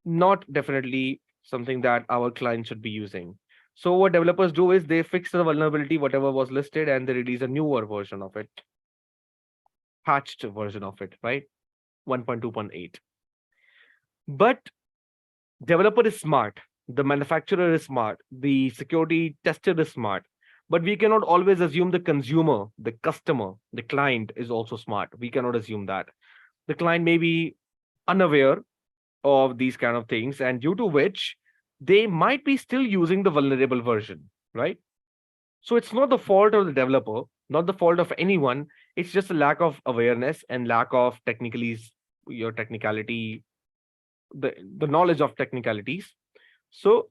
not definitely something that our client should be using. So what developers do is they fix the vulnerability, whatever was listed, and they release a newer version of it, patched version of it, right? 1.2.8. But developer is smart, the manufacturer is smart, the security tester is smart, but we cannot always assume the consumer, the customer, the client is also smart. We cannot assume that. The client may be unaware of these kind of things, and due to which they might be still using the vulnerable version, right? So it's not the fault of the developer, not the fault of anyone. It's just a lack of awareness and lack of your technicality, the knowledge of technicalities. So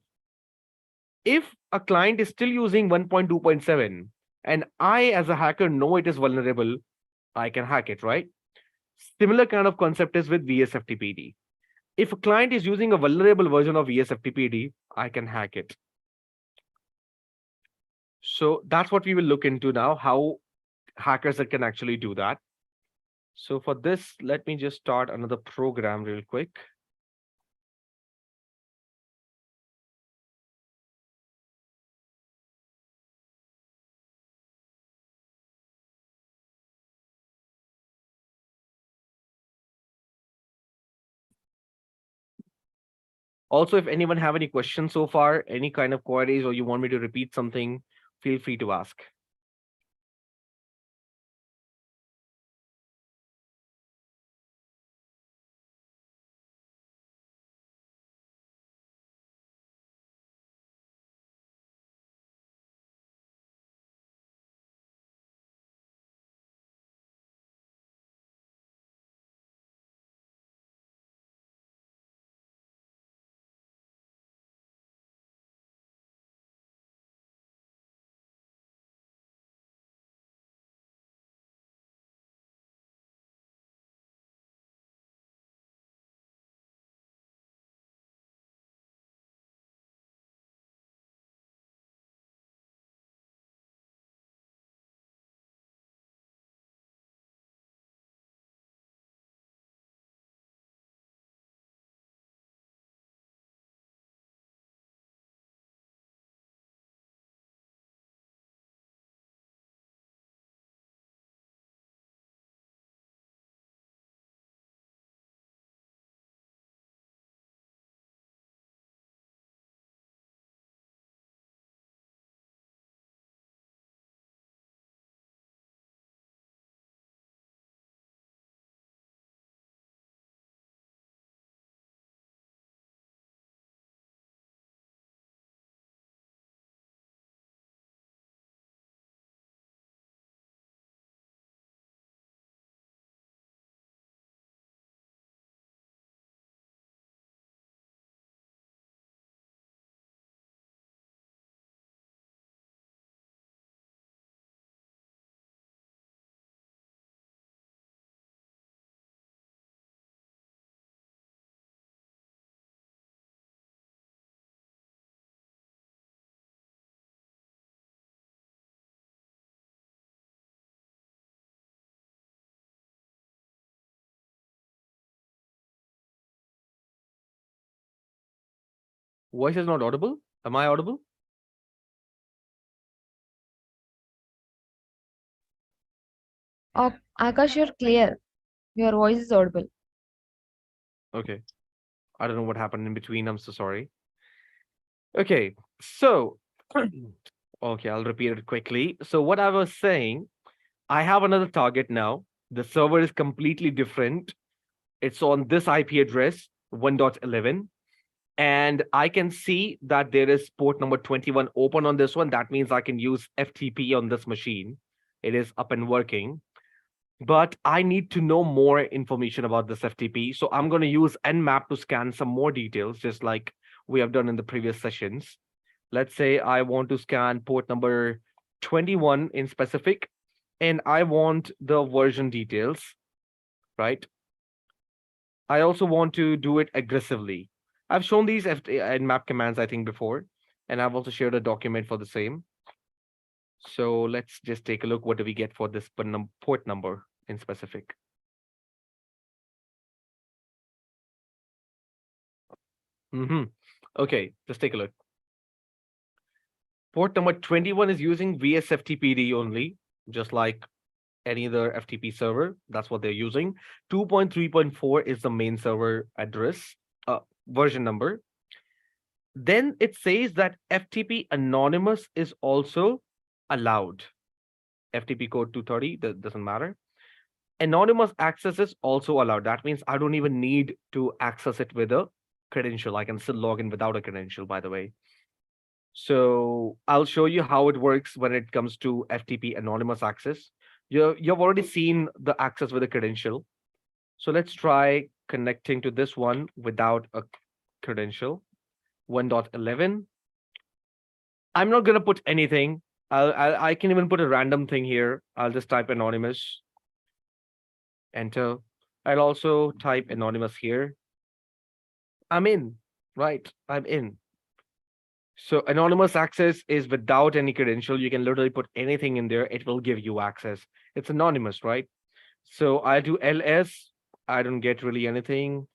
if a client is still using 1.2.7 and I as a hacker know it is vulnerable, I can hack it, right? Similar kind of concept is with vsftpd. If a client is using a vulnerable version of vsftpd, I can hack it. So that's what we will look into now, how hackers can actually do that. So for this, let me just start another program real quick. Also, if anyone have any questions so far, any kind of queries, or you want me to repeat something, feel free to ask. Voice is not audible. Am I audible? Akash, you're clear. Your voice is audible. Okay. I don't know what happened in between. I'm so sorry. Okay. So, okay, I'll repeat it quickly. So, what I was saying, I have another target now. The server is completely different. It's on this IP address, 1.11. And I can see that there is port number 21 open on this one. That means I can use FTP on this machine. It is up and working. But I need to know more information about this FTP. So I'm going to use Nmap to scan some more details, just like we have done in the previous sessions. Let's say I want to scan port number 21 in specific, and I want the version details, right? I also want to do it aggressively. I've shown these Nmap commands, I think, before, and I've also shared a document for the same. So let's just take a look. What do we get for this port number in specific? Okay, let's take a look. Port number 21 is using vsftpd only, just like any other FTP server. That's what they're using. 2.3.4 is the main server address, version number. Then it says that FTP anonymous is also allowed. FTP code 230, that doesn't matter. Anonymous access is also allowed. That means I don't even need to access it with a credential. I can still log in without a credential, by the way. So I'll show you how it works when it comes to FTP anonymous access. You've already seen the access with a credential. So let's try connecting to this one without a credential. 1.11. I'm not gonna put anything. I can even put a random thing here. I'll just type anonymous. Enter. I'll also type anonymous here. I'm in. Right. I'm in. So anonymous access is without any credential. You can literally put anything in there. It will give you access. It's anonymous, right? So I do ls. I don't get really anything.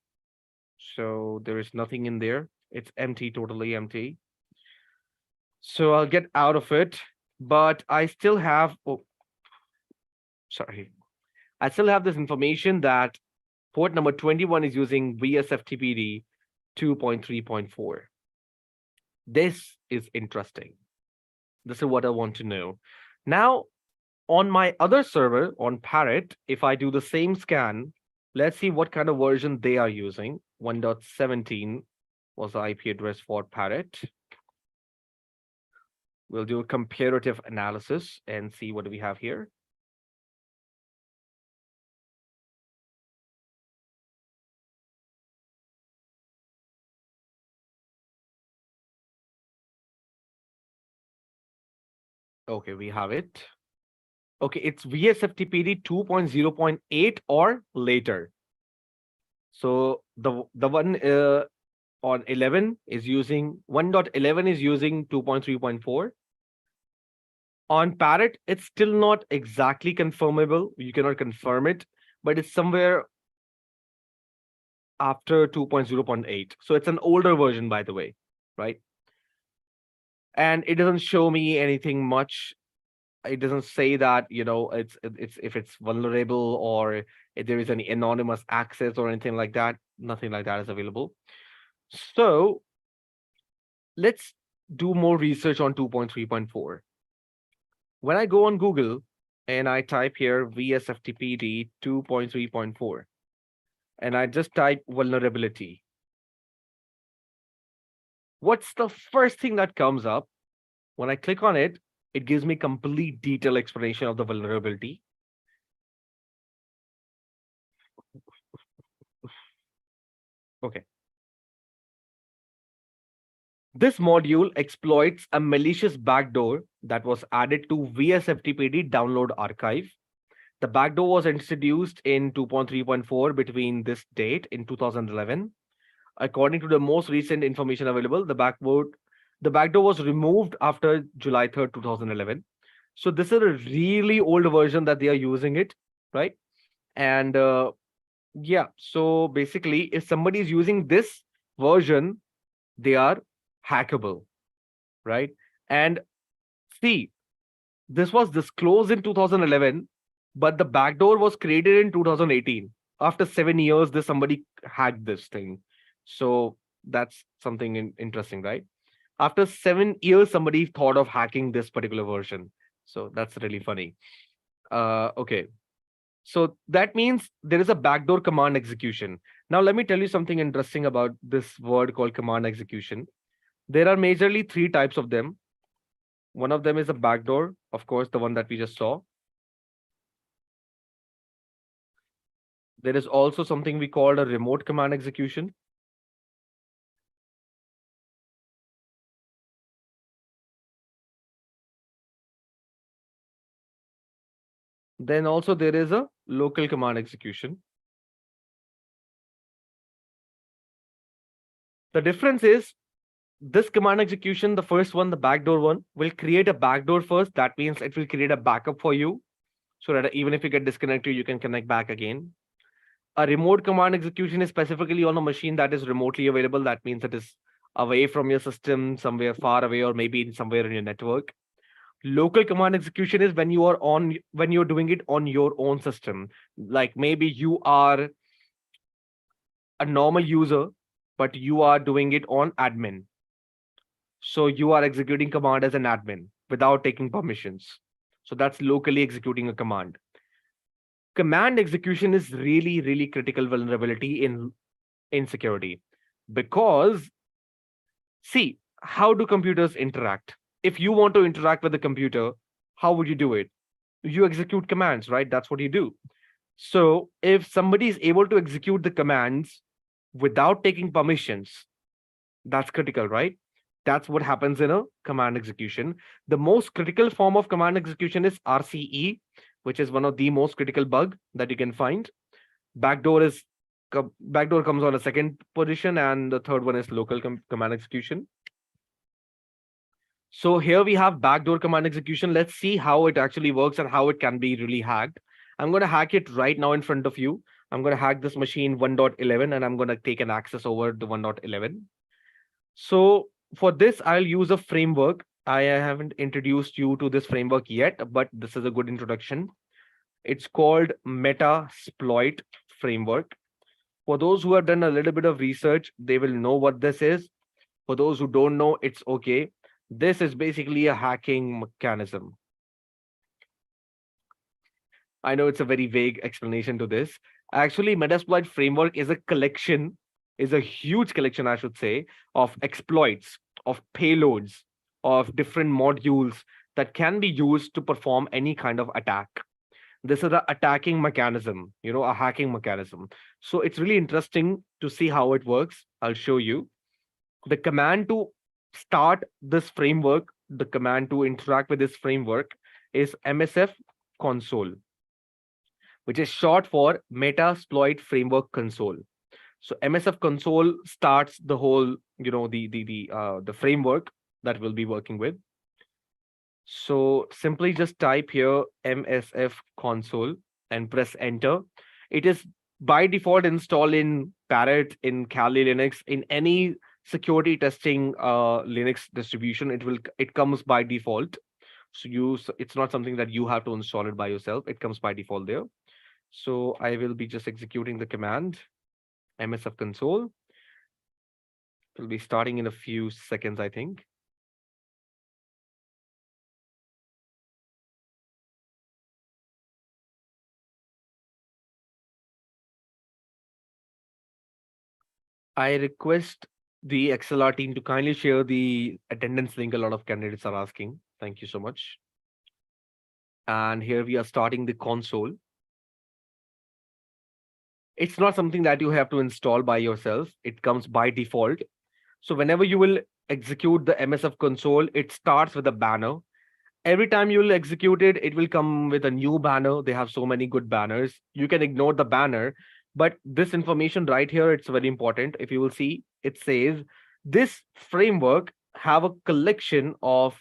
So there is nothing in there. It's empty, totally empty. So I'll get out of it, but I still have, oh, sorry. I still have this information that port number 21 is using vsftpd 2.3.4. This is interesting. This is what I want to know. Now, on my other server, on Parrot, if I do the same scan, let's see what kind of version they are using. 1.17 was the IP address for Parrot. We'll do a comparative analysis and see what do we have here. Okay, we have it. Okay, it's vsftpd 2.0.8 or later. So the one on 11 is using 1.11 is using 2.3.4. On Parrot, it's still not exactly confirmable. You cannot confirm it, but it's somewhere after 2.0.8. So it's an older version, by the way, right? And it doesn't show me anything much. It doesn't say that, it's if it's vulnerable or if there is any anonymous access or anything like that. Nothing like that is available. So let's do more research on 2.3.4. When I go on Google and I type here vsftpd 2.3.4 and I just type vulnerability, what's the first thing that comes up? When I click on it, it gives me complete detailed explanation of the vulnerability. Okay. This module exploits a malicious backdoor that was added to vsftpd download archive. The backdoor was introduced in 2.3.4 between this date in 2011. According to the most recent information available, the backdoor was removed after July 3rd, 2011. So this is a really old version that they are using it, right? And yeah, so basically, if somebody is using this version, they are hackable, right? And see, this was disclosed in 2011, but the backdoor was created in 2018. After 7 years, this somebody hacked this thing. So that's something interesting, right? After 7 years, somebody thought of hacking this particular version. So that's really funny. Okay. So that means there is a backdoor command execution. Now, let me tell you something interesting about this word called command execution. There are majorly three types of them. One of them is a backdoor, of course, the one that we just saw. There is also something we call a remote command execution. Then also there is a local command execution. The difference is this command execution, the first one, the backdoor one, will create a backdoor first. That means it will create a backup for you so that even if you get disconnected, you can connect back again. A remote command execution is specifically on a machine that is remotely available. That means it is away from your system, somewhere far away, or maybe somewhere in your network. Local command execution is when you're doing it on your own system. Like maybe you are a normal user, but you are doing it on admin. So you are executing command as an admin without taking permissions. So that's locally executing a command. Command execution is really, really critical vulnerability in security because see, how do computers interact? If you want to interact with the computer, how would you do it? You execute commands, right? That's what you do. So if somebody is able to execute the commands without taking permissions, that's critical, right? That's what happens in a command execution. The most critical form of command execution is RCE, which is one of the most critical bug that you can find. Backdoor comes on a second position, and the third one is local command execution. So here we have backdoor command execution. Let's see how it actually works and how it can be really hacked. I'm going to hack it right now in front of you. I'm going to hack this machine 1.11 and I'm going to take an access over the 1.11. So for this, I'll use a framework. I haven't introduced you to this framework yet, but this is a good introduction. It's called Metasploit framework. For those who have done a little bit of research, they will know what this is. For those who don't know, it's okay. This is basically a hacking mechanism. I know it's a very vague explanation to this. Actually, Metasploit framework is a huge collection, I should say, of exploits, of payloads, of different modules that can be used to perform any kind of attack. This is an attacking mechanism, a hacking mechanism. So it's really interesting to see how it works. I'll show you. The command to start this framework, the command to interact with this framework is MSF console, which is short for Metasploit Framework Console. So MSF console starts the whole, the framework that we'll be working with. So simply just type here MSF console and press enter. It is by default installed in Parrot, in Kali Linux, in any security testing Linux distribution. It comes by default. So it's not something that you have to install it by yourself. It comes by default there. So I will be just executing the command MSF console. It will be starting in a few seconds, I think. I request the ExcelR team to kindly share the attendance link. A lot of candidates are asking. Thank you so much. And here we are starting the console. It's not something that you have to install by yourself. It comes by default. So whenever you will execute the MSF console, it starts with a banner. Every time you will execute it, it will come with a new banner. They have so many good banners. You can ignore the banner, but this information right here, it's very important. If you will see, it says this framework have a collection of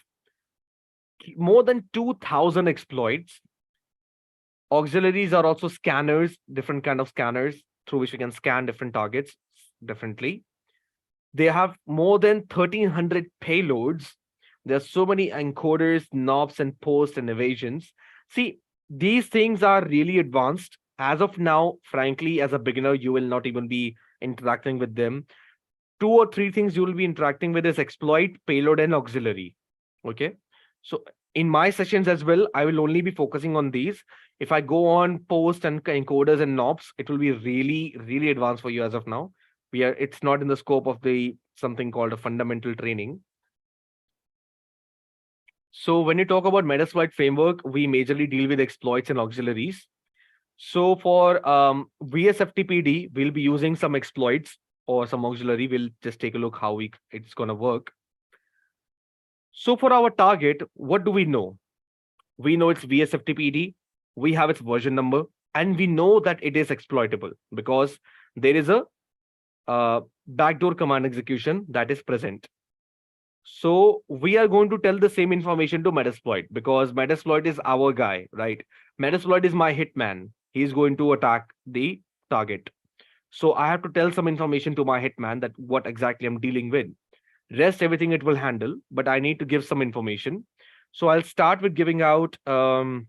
more than 2,000 exploits. Auxiliaries are also scanners, different kind of scanners through which we can scan different targets differently. They have more than 1300 payloads. There's so many encoders, knobs, and posts and evasions. See, these things are really advanced. As of now, frankly, as a beginner, you will not even be interacting with them. Two or three things you will be interacting with is exploit, payload, and auxiliary. Okay. So in my sessions as well, I will only be focusing on these. If I go on post and encoders and knobs, it will be really, really advanced for you as of now. It's not in the scope of the something called a fundamental training. So when you talk about Metasploit framework, we majorly deal with exploits and auxiliaries. So for vsftpd, we'll be using some exploits or some auxiliary. We'll just take a look how it's going to work. So for our target, what do we know? We know it's vsftpd, we have its version number, and we know that it is exploitable because there is a backdoor command execution that is present. So we are going to tell the same information to Metasploit because Metasploit is our guy, right? Metasploit is my hitman. He's going to attack the target. So I have to tell some information to my hitman that what exactly I'm dealing with. Rest everything it will handle, but I need to give some information. So I'll start with giving out. I'll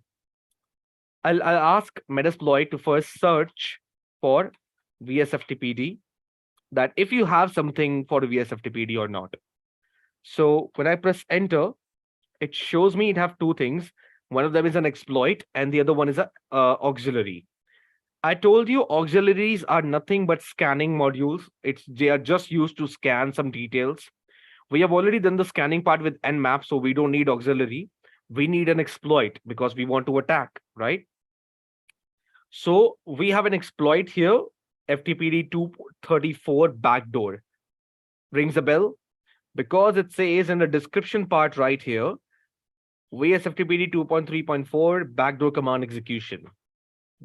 ask Metasploit to first search for vsftpd, that if you have something for vsftpd or not. So when I press enter, it shows me it have two things. One of them is an exploit and the other one is a auxiliary. I told you auxiliaries are nothing but scanning modules. They are just used to scan some details. We have already done the scanning part with nmap, so we don't need auxiliary. We need an exploit because we want to attack, right? So we have an exploit here, FTPD 234 backdoor. Rings a bell? Because it says in the description part right here, vsftpd 2.3.4 backdoor command execution.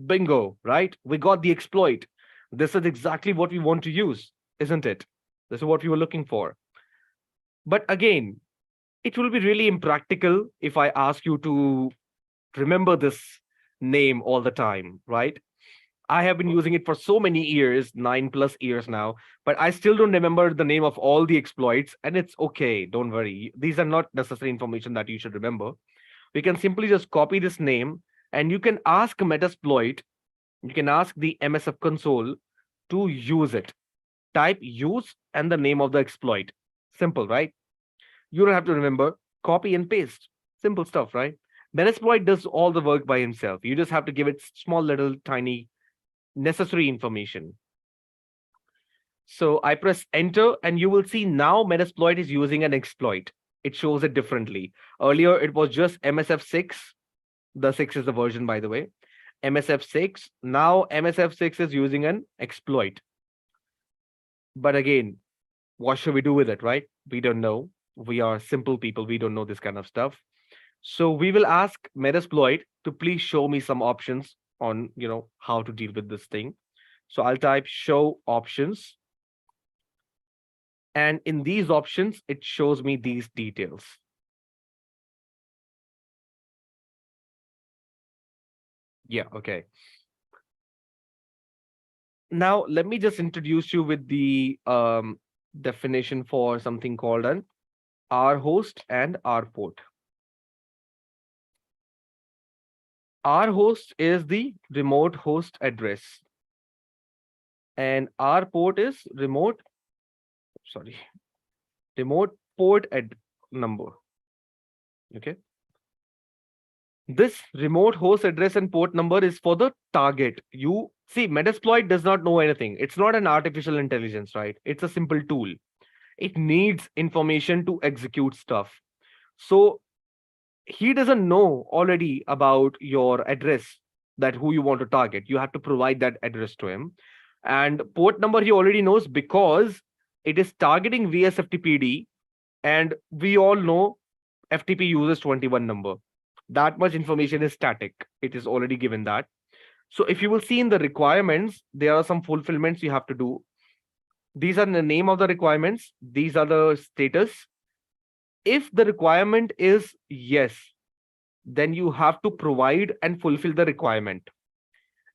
Bingo, right? We got the exploit. This is exactly what we want to use, isn't it? This is what we were looking for. But again, it will be really impractical if I ask you to remember this name all the time, right? I have been using it for so many years, 9+ years now, but I still don't remember the name of all the exploits, and it's okay. Don't worry. These are not necessary information that you should remember. We can simply just copy this name, and you can ask Metasploit, you can ask the MSF console to use it. Type use and the name of the exploit. Simple, right? You don't have to remember. Copy and paste. Simple stuff, right? Metasploit does all the work by himself. You just have to give it small, little, tiny, necessary information. So I press enter and you will see now Metasploit is using an exploit. It shows it differently. Earlier, it was just MSF6. The 6 is the version, by the way. MSF6. Now MSF6 is using an exploit. But again, what should we do with it, right? We don't know. We are simple people. We don't know this kind of stuff. So we will ask Metasploit to please show me some options on, how to deal with this thing. So I'll type show options. And in these options, it shows me these details. Yeah, okay. Now, let me just introduce you with the definition for something called an R host and R port. R host is the remote host address. And R port is remote port number. Okay. This remote host address and port number is for the target. You see, Metasploit does not know anything. It's not an artificial intelligence, right? It's a simple tool. It needs information to execute stuff. So he doesn't know already about your address, that who you want to target. You have to provide that address to him. And port number he already knows because it is targeting vsftpd, and we all know FTP uses 21 number. That much information is static. It is already given that. So if you will see in the requirements, there are some fulfillments you have to do. These are the name of the requirements. These are the status. If the requirement is yes, then you have to provide and fulfill the requirement.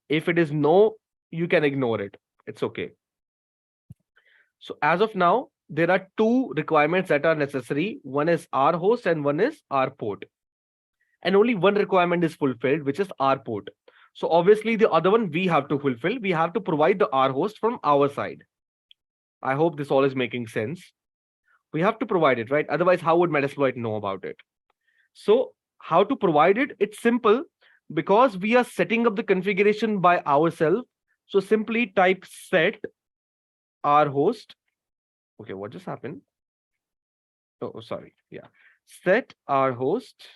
If it is no, you can ignore it. It's okay. So as of now, there are two requirements that are necessary. One is our host and one is our port. And only one requirement is fulfilled, which is our port. So obviously the other one we have to fulfill. We have to provide the R host from our side. I hope this all is making sense. We have to provide it, right? Otherwise, how would Metasploit know about it? So how to provide it? It's simple because we are setting up the configuration by ourselves. So simply type set R host. Okay, what just happened? Oh, sorry. Yeah. Set R host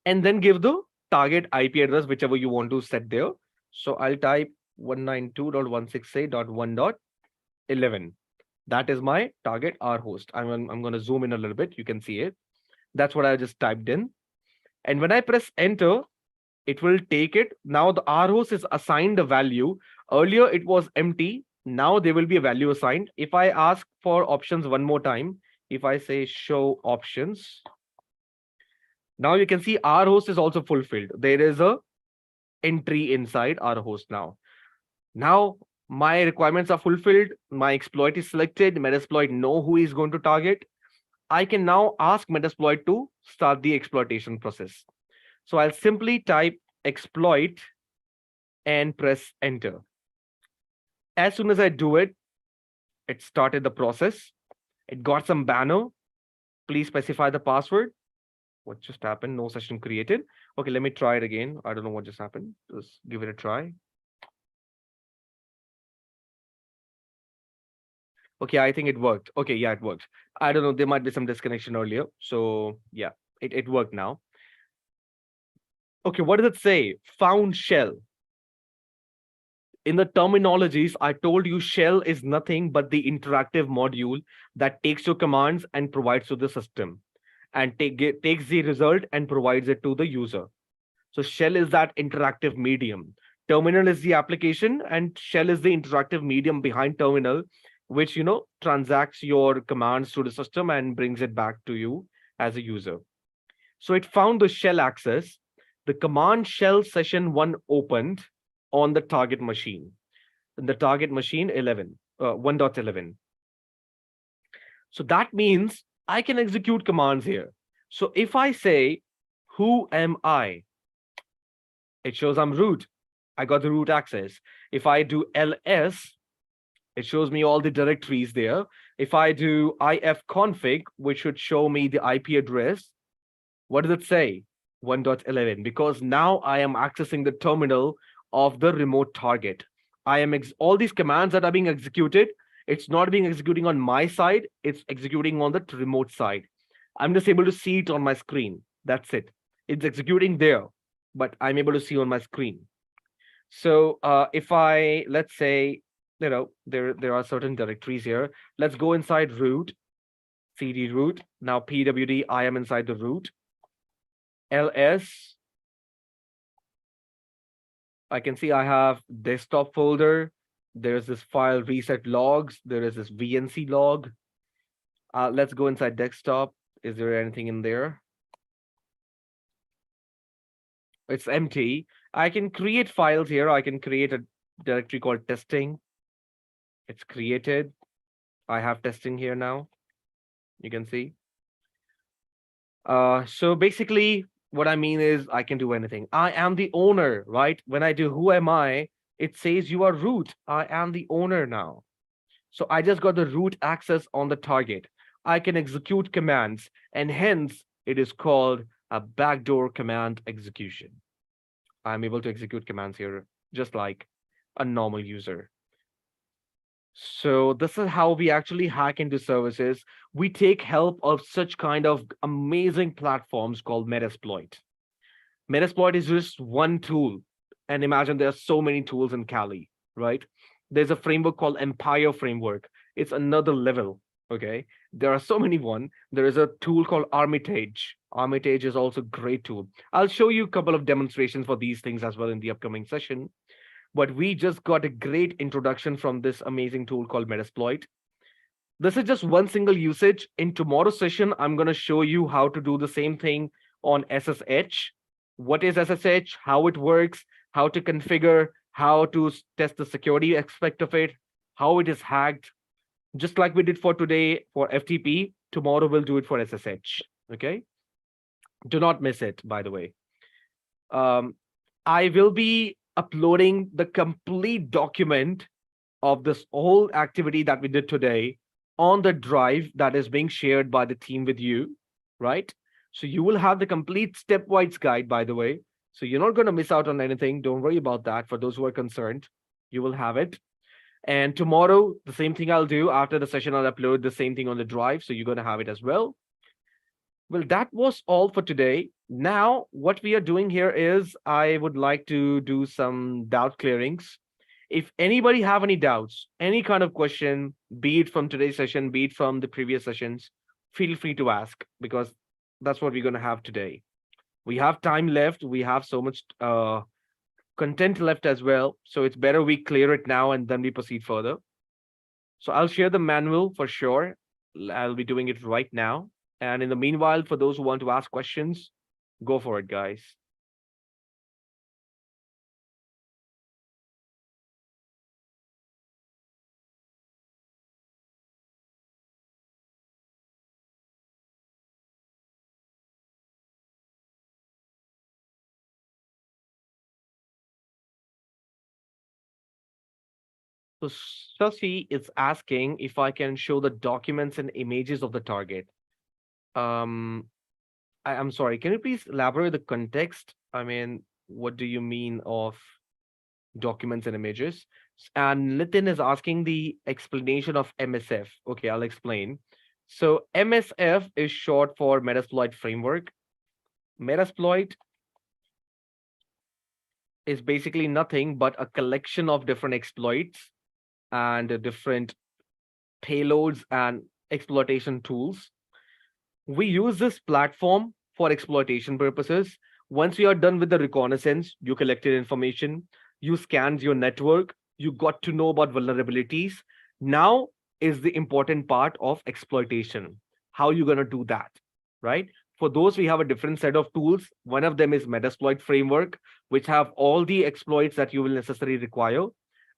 and then give the target IP address, whichever you want to set there. So I'll type 192.168.1.11. That is my target R host. I'm going to zoom in a little bit. You can see it. That's what I just typed in. And when I press enter, it will take it. Now the R host is assigned a value. Earlier it was empty. Now there will be a value assigned. If I ask for options one more time, if I say show options, now you can see our host is also fulfilled. There is a entry inside our host now. Now my requirements are fulfilled. My exploit is selected. Metasploit know who is going to target. I can now ask Metasploit to start the exploitation process. So I'll simply type exploit and press enter. As soon as I do it, it started the process. It got some banner. Please specify the password. What just happened? No session created. Okay, let me try it again. I don't know what just happened. Just give it a try. Okay, I think it worked. Okay, yeah, it worked. I don't know. There might be some disconnection earlier. So yeah, it worked now. Okay, what does it say? Found shell. In the terminologies, I told you shell is nothing but the interactive module that takes your commands and provides to the system and takes the result and provides it to the user. So shell is that interactive medium. Terminal is the application and shell is the interactive medium behind terminal, which, transacts your commands to the system and brings it back to you as a user. So it found the shell access. The command shell session 1 opened on the target machine. In the target machine 1.11. So that means I can execute commands here. So if I say, who am I? It shows I'm root. I got the root access. If I do ls, it shows me all the directories there. If I do ifconfig, which should show me the IP address, what does it say? 1.11, because now I am accessing the terminal of the remote target. I am all these commands that are being executed, it's not being executing on my side, it's executing on the remote side. I'm just able to see it on my screen. That's it. It's executing there, but I'm able to see on my screen. So if I, let's say, there are certain directories here. Let's go inside root, cd root. Now pwd, I am inside the root. ls, I can see I have desktop folder. There's this file reset logs. There is this vnc log. Let's go inside desktop. Is there anything in there? It's empty. I can create files here. I can create a directory called testing. It's created. I have testing here now. You can see. So basically, what I mean is I can do anything. I am the owner, right? When I do who am I, it says you are root. I am the owner now. So I just got the root access on the target. I can execute commands, and hence it is called a backdoor command execution. I'm able to execute commands here just like a normal user. So this is how we actually hack into services. We take help of such kind of amazing platforms called Metasploit. Metasploit is just one tool. And imagine there are so many tools in Kali, right? There's a framework called Empire Framework. It's another level, okay? There are so many one. There is a tool called Armitage. Armitage is also a great tool. I'll show you a couple of demonstrations for these things as well in the upcoming session. But we just got a great introduction from this amazing tool called Metasploit. This is just one single usage. In tomorrow's session, I'm going to show you how to do the same thing on SSH. What is SSH, how it works, how to configure, how to test the security aspect of it, how it is hacked, Just like we did for today for FTP, tomorrow we'll do it for SSH. Okay. Do not miss it, by the way. Um, I will be uploading the complete document of this whole activity that we did today on the drive that is being shared by the team with you, right? So you will have the complete stepwise guide, by the way. So you're not going to miss out on anything. Don't worry about that. For those who are concerned, you will have it. And tomorrow, the same thing I'll do. After the session, I'll upload the same thing on the drive. So you're going to have it as well. Well, that was all for today. Now, what we are doing here is I would like to do some doubt clearings. If anybody have any doubts, any kind of question, be it from today's session, be it from the previous sessions, feel free to ask because that's what we're going to have today. We have time left. We have so much content left as well. So it's better we clear it now and then we proceed further. So I'll share the manual for sure. I'll be doing it right now. And in the meanwhile, for those who want to ask questions, go for it, guys. So Shashi is asking if I can show the documents and images of the target. Um, I'm sorry, can you please elaborate the context? I mean, what do you mean of documents and images? And Nitin is asking the explanation of MSF. Okay, I'll explain. So MSF is short for Metasploit framework. Metasploit is basically nothing but a collection of different exploits and different payloads and exploitation tools. We use this platform for exploitation purposes. Once you are done with the reconnaissance, you collected information, you scanned your network, you got to know about vulnerabilities. Now is the important part of exploitation. How you going to do that, right? For those, we have a different set of tools. One of them is Metasploit framework, which have all the exploits that you will necessarily require,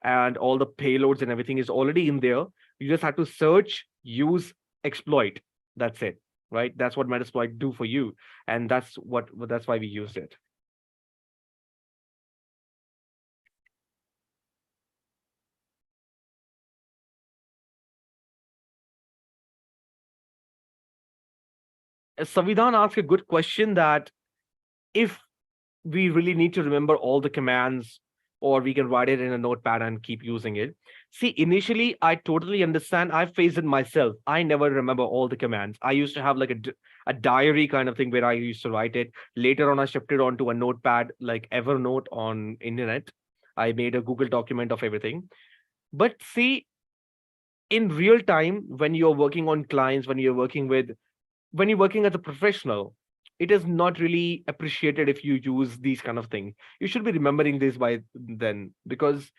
and all the payloads and everything is already in there. You just have to search, use, exploit. That's it, right? That's what Metasploit do for you, and that's why we use it. Savidhan asked a good question that if we really need to remember all the commands, or we can write it in a notepad and keep using it. See, initially, I totally understand. I faced it myself. I never remember all the commands. I used to have like a diary kind of thing where I used to write it. Later on, I shifted onto a notepad like Evernote on internet. I made a Google document of everything. But see, in real time, when you're working on clients, when you're working as a professional, it is not really appreciated if you use these kind of things. You should be remembering this by then because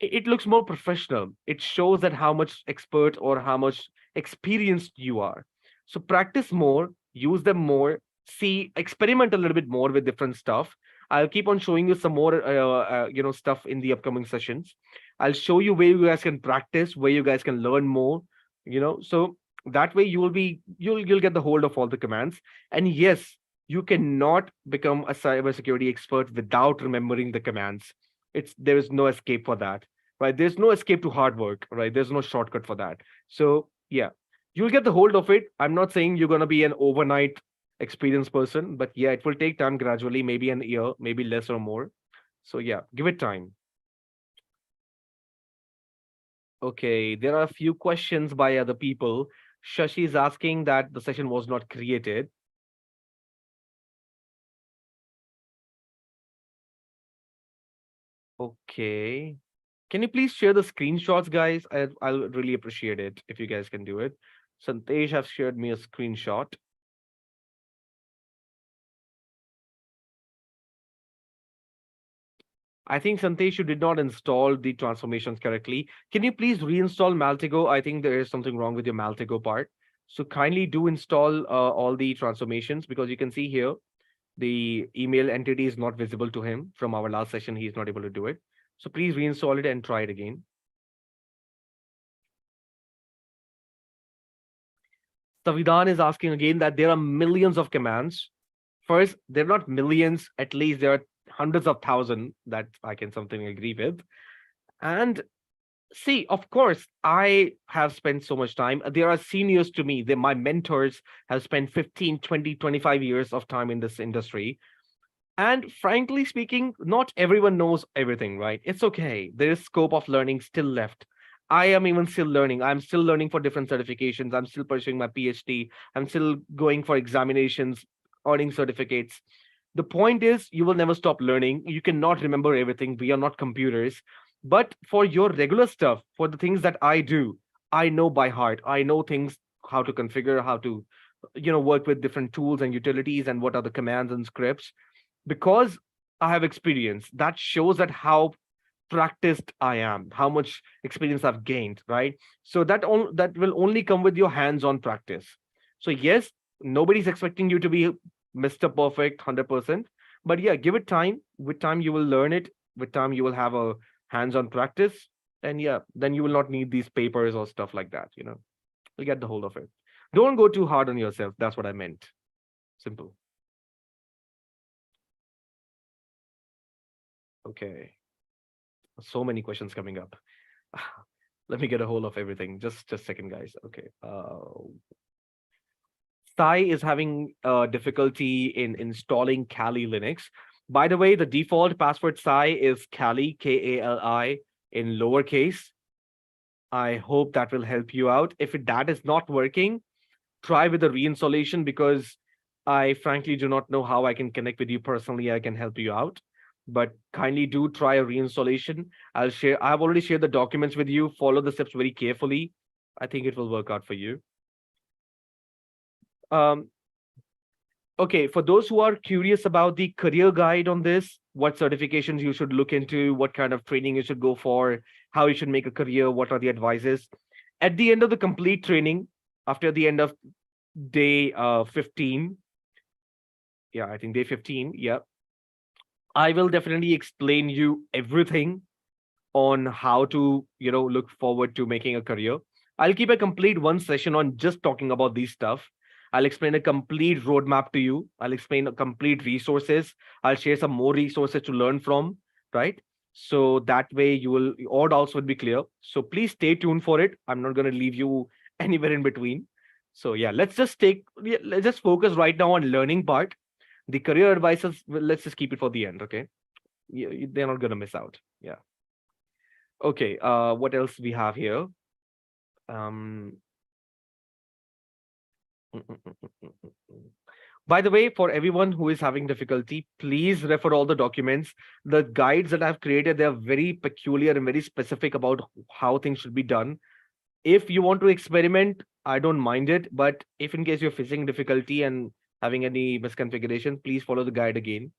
it looks more professional. It shows that how much expert or how much experienced you are. So practice more, use them more, see, experiment a little bit more with different stuff. I'll keep on showing you some more, stuff in the upcoming sessions. I'll show you where you guys can practice, where you guys can learn more. So that way you'll get the hold of all the commands. And yes, you cannot become a cybersecurity expert without remembering the commands. There is no escape for that, right? There's no escape to hard work, right? There's no shortcut for that. So yeah, you'll get the hold of it. I'm not saying you're going to be an overnight experienced person, but yeah, it will take time gradually, maybe an year, maybe less or more. So yeah, give it time. Okay, there are a few questions by other people. Shashi is asking that the session was not created. Okay. Can you please share the screenshots, guys? I'll really appreciate it if you guys can do it. Santesh have shared me a screenshot. I think Santesh, you did not install the transformations correctly. Can you please reinstall Maltego? I think there is something wrong with your Maltego part. So kindly do install all the transformations because you can see here the email entity is not visible to him from our last session. He's not able to do it. So please reinstall it and try it again. Savidan is asking again that there are millions of commands. First, there are not millions, at least there are hundreds of thousands that I can something agree with. And see, of course, I have spent so much time. There are seniors to me. My mentors have spent 15, 20, 25 years of time in this industry. And frankly speaking, not everyone knows everything, right? It's okay. There is scope of learning still left. I am even still learning. I'm still learning for different certifications. I'm still pursuing my PhD. I'm still going for examinations, earning certificates. The point is, you will never stop learning. You cannot remember everything. We are not computers. But for your regular stuff, for the things that I do, I know by heart. I know things, how to configure, how to, work with different tools and utilities and what are the commands and scripts, because I have experience. That shows that how practiced I am, how much experience I've gained, right? So that will only come with your hands-on practice. So yes, nobody's expecting you to be Mr. Perfect 100%, but yeah, give it time. With time, you will learn it. With time, you will have a hands-on practice, and yeah, then you will not need these papers or stuff like that. You'll get the hold of it. Don't go too hard on yourself. That's what I meant. Simple. Okay. So many questions coming up. Let me get a hold of everything. Just a second, guys. Okay. Sai is having difficulty in installing Kali Linux. By the way, the default password Sai is Kali, Kali, in lowercase. I hope that will help you out. If that is not working, try with the reinstallation, because I frankly do not know how I can connect with you personally. I can help you out, but kindly do try a reinstallation. I've already shared the documents with you. Follow the steps very carefully. I think it will work out for you. Um, okay, for those who are curious about the career guide on this, what certifications you should look into, what kind of training you should go for, how you should make a career, what are the advices. At the end of the complete training, after the end of day 15, yeah, I think day 15, yeah, I will definitely explain you everything on how to, look forward to making a career. I'll keep a complete one session on just talking about these stuff. I'll explain a complete roadmap to you. I'll explain a complete resources. I'll share some more resources to learn from, right? So that way all doubts will be clear. So please stay tuned for it. I'm not going to leave you anywhere in between. So yeah, let's just focus right now on learning part. The career advices, let's just keep it for the end, okay? They're not going to miss out. Yeah. Okay, what else we have here? Um, mm, mm, mm, mm, mm, mm, mm. By the way, for everyone who is having difficulty, please refer all the documents. The guides that I've created, they're very peculiar and very specific about how things should be done. If you want to experiment, I don't mind it. But if in case you're facing difficulty and having any misconfiguration, please follow the guide again.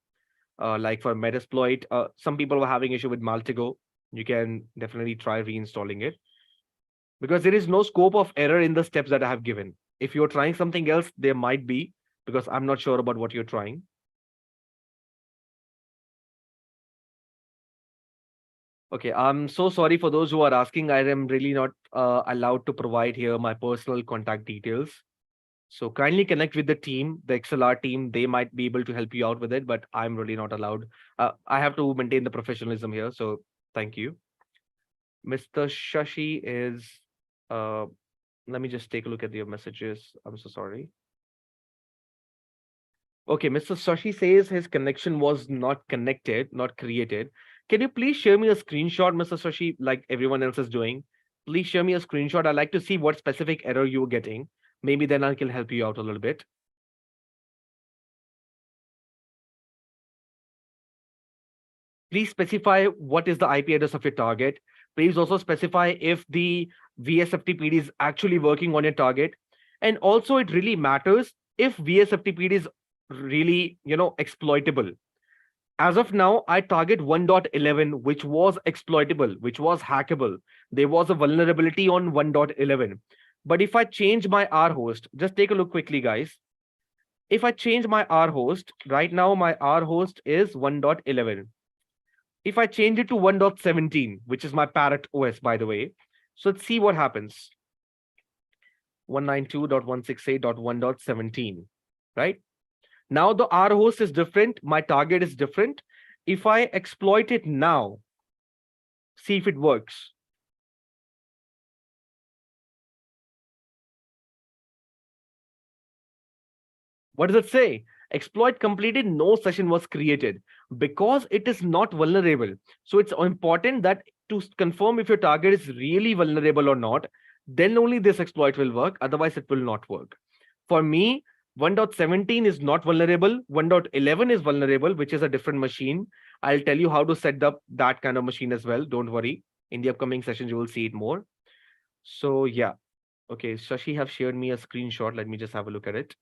Like for Metasploit, some people were having issue with Maltigo. You can definitely try reinstalling it, because there is no scope of error in the steps that I have given. If you're trying something else, there might be, because I'm not sure about what you're trying. Okay, I'm so sorry for those who are asking. I am really not allowed to provide here my personal contact details. So kindly connect with the team, the ExcelR team. They might be able to help you out with it, but I'm really not allowed. I have to maintain the professionalism here. So thank you. Mr. Shashi is, uh, let me just take a look at your messages. I'm so sorry. Okay, Mr. Shashi says his connection was not connected, not created. Can you please share me a screenshot, Mr. Shashi, like everyone else is doing? Please share me a screenshot. I'd like to see what specific error you're getting. Maybe then I can help you out a little bit. Please specify what is the IP address of your target. Please also specify if the vsftpd is actually working on your target. And also it really matters if vsftpd is really, exploitable. As of now, I target 1.11, which was exploitable, which was hackable. There was a vulnerability on 1.11. But if I change my R host, just take a look quickly, guys. If I change my R host, right now my R host is 1.11. If I change it to 1.17, which is my Parrot OS, by the way, so let's see what happens. 192.168.1.17, right? Now the R host is different. My target is different. If I exploit it now, see if it works. What does it say? Exploit completed, no session was created because it is not vulnerable. So it's important that to confirm if your target is really vulnerable or not, then only this exploit will work. Otherwise, it will not work. For me, 1.17 is not vulnerable. 1.11 is vulnerable, which is a different machine. I'll tell you how to set up that kind of machine as well. Don't worry. In the upcoming sessions, you will see it more. So yeah. Okay, Shashi have shared me a screenshot. Let me just have a look at it.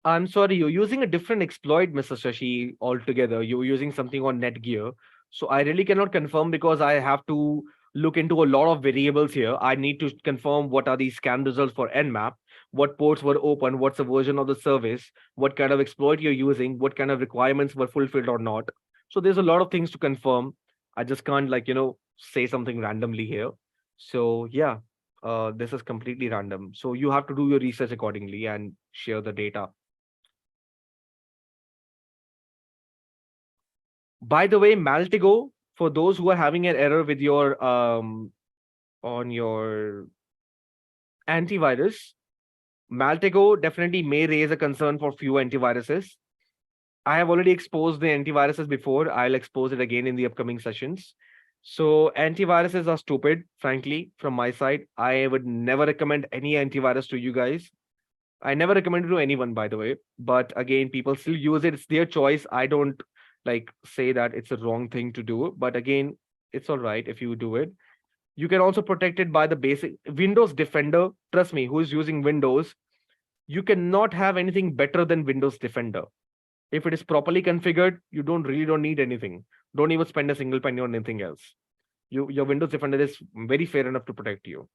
I'm sorry, you're using a different exploit, Mr. Shashi, altogether. You're using something on Netgear. So I really cannot confirm because I have to look into a lot of variables here. I need to confirm what are the scan results for Nmap, what ports were open, what's the version of the service, what kind of exploit you're using, what kind of requirements were fulfilled or not. So there's a lot of things to confirm. I just can't say something randomly here. So yeah, this is completely random. So you have to do your research accordingly and share the data. By the way, Maltigo, for those who are having an error with your on your antivirus, Maltigo definitely may raise a concern for few antiviruses. I have already exposed the antiviruses before. I'll expose it again in the upcoming sessions. So antiviruses are stupid, frankly, from my side. I would never recommend any antivirus to you guys. I never recommend it to anyone, by the way. But again, people still use it. It's their choice. I don't say that it's a wrong thing to do. But again, it's all right if you do it. You can also protect it by the basic Windows Defender. Trust me, who is using Windows, you cannot have anything better than Windows Defender. If it is properly configured, you don't need anything. Don't even spend a single penny on anything else. Your Windows Defender is very fair enough to protect you.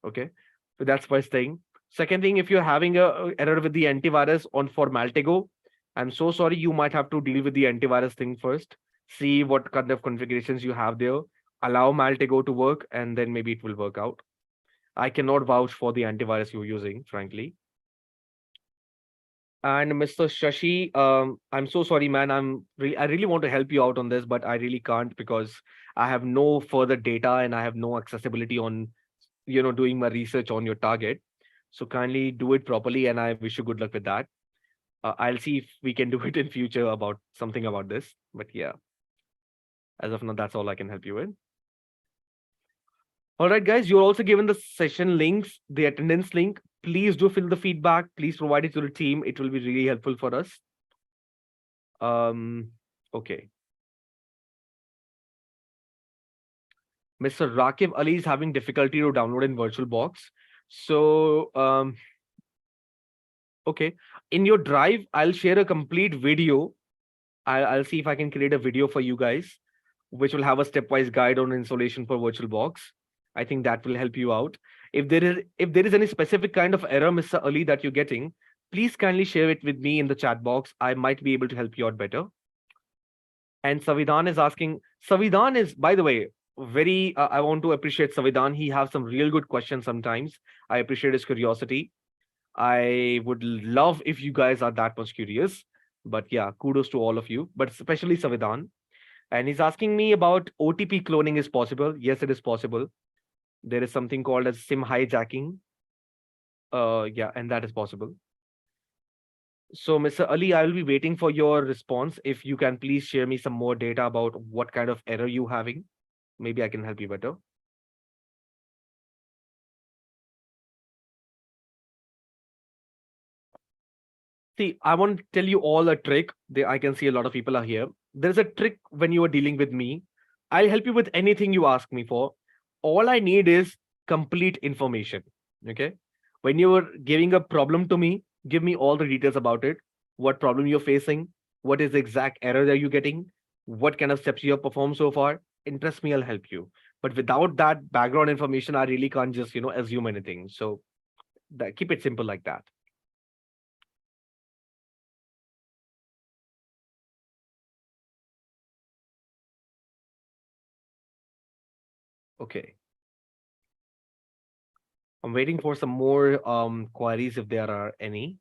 Okay, so that's first thing. Second thing, if you're having a error with the antivirus on for Maltego, I'm so sorry, you might have to deal with the antivirus thing first. See what kind of configurations you have there. Allow Maltego to work, and then maybe it will work out. I cannot vouch for the antivirus you're using, frankly. And Mr. Shashi, I'm so sorry, man. I really want to help you out on this, but I really can't because I have no further data and I have no accessibility on doing my research on your target. So kindly do it properly, and I wish you good luck with that. I'll see if we can do it in future about something about this. But yeah, as of now, that's all I can help you with. All right, guys, you're also given the session links, the attendance link. Please do fill the feedback. Please provide it to the team. It will be really helpful for us. Okay. Mr. Rakib Ali is having difficulty to download in VirtualBox. So, okay, in your drive, I'll share a complete video. I'll see if I can create a video for you guys, which will have a stepwise guide on installation for VirtualBox. I think that will help you out. If there is any specific kind of error, Mr. Ali, that you're getting, please kindly share it with me in the chat box. I might be able to help you out better. And Savidan is asking. Savidan is, by the way, very. I want to appreciate Savidan. He has some real good questions sometimes. I appreciate his curiosity. I would love if you guys are that much curious. But yeah, kudos to all of you, but especially Savidan. And he's asking me about OTP cloning is possible. Yes, it is possible. There is something called as SIM hijacking. Yeah, and that is possible. So, Mr. Ali, I will be waiting for your response. If you can please share me some more data about what kind of error you having. Maybe I can help you better. See, I want to tell you all a trick. I can see a lot of people are here. There's a trick when you are dealing with me. I'll help you with anything you ask me for. All I need is complete information. Okay. When you are giving a problem to me, give me all the details about it. What problem you're facing? What is the exact error that you're getting? What kind of steps you have performed so far? And trust me, I'll help you. But without that background information, I really can't just, assume anything. So keep it simple like that. Okay. I'm waiting for some more queries if there are any.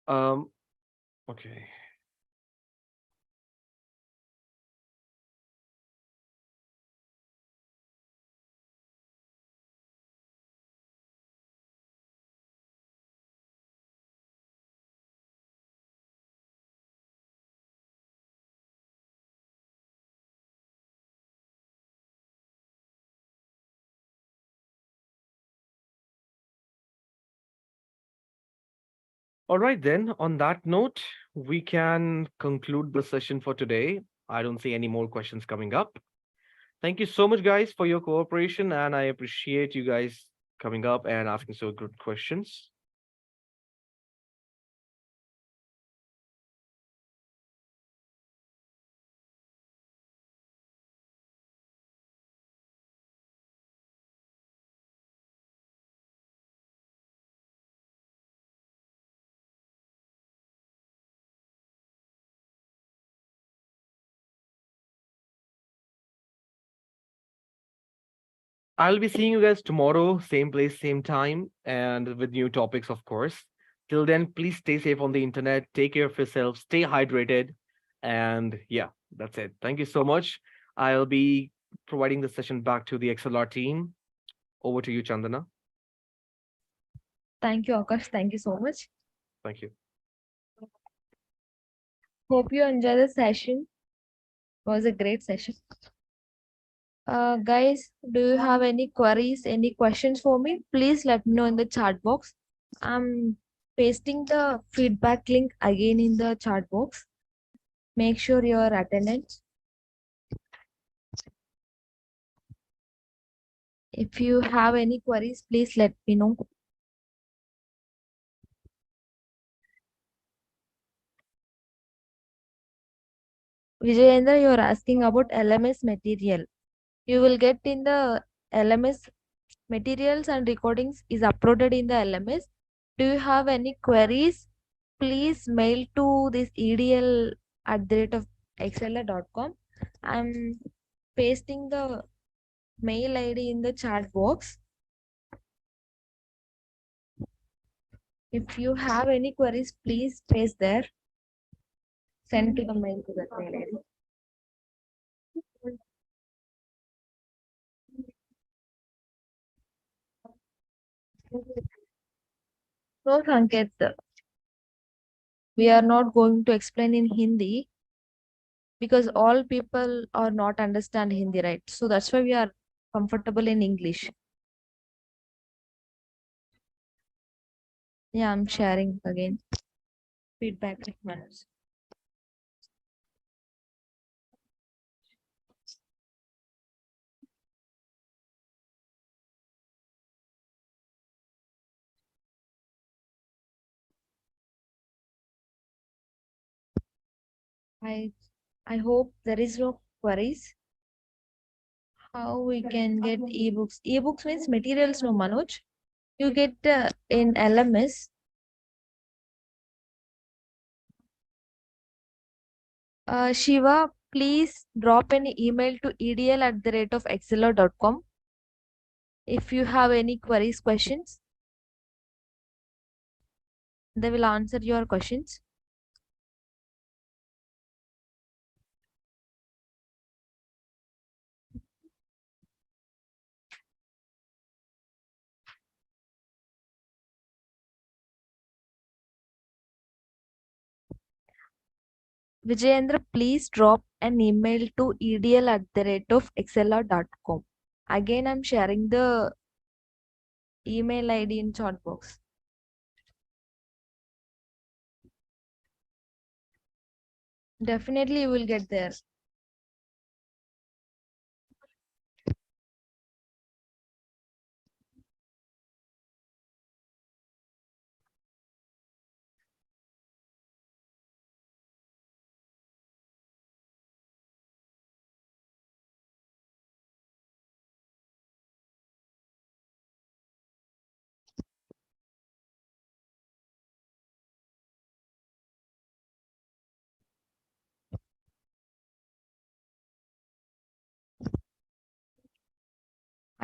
Um, okay. All right, then, on that note, we can conclude the session for today. I don't see any more questions coming up. Thank you so much, guys, for your cooperation, and I appreciate you guys coming up and asking so good questions. I'll be seeing you guys tomorrow, same place, same time, and with new topics, of course. Till then, please stay safe on the internet, take care of yourself, stay hydrated, and yeah, that's it. Thank you so much. I'll be providing the session back to the XLR team. Over to you, Chandana. Thank you, Akash. Thank you so much. Thank you. Hope you enjoy the session. It was a great session. Guys, do you have any queries, any questions for me? Please let me know in the chat box. I'm pasting the feedback link again in the chat box. Make sure your attendance. If you have any queries, please let me know. Vijayendra, you're asking about LMS material. You will get in the LMS materials and recordings is uploaded in the LMS. Do you have any queries? Please mail to this edl@excelr.com. I'm pasting the mail ID in the chat box. If you have any queries, please paste there. Send to the mail to that mail ID. So, Sanket, we are not going to explain in Hindi because all people are not understand Hindi, right? So that's why we are comfortable in English. Yeah, I'm sharing again. Feedback requirements. I hope there is no queries. How we can get ebooks? Ebooks means materials, no Manoj. You get in LMS. Shiva, please drop an email to edl@excelr.com if you have any queries, questions. They will answer your questions. Vijayendra, please drop an email to edl@excelr.com. Again, I'm sharing the email ID in chat box. Definitely you will get there.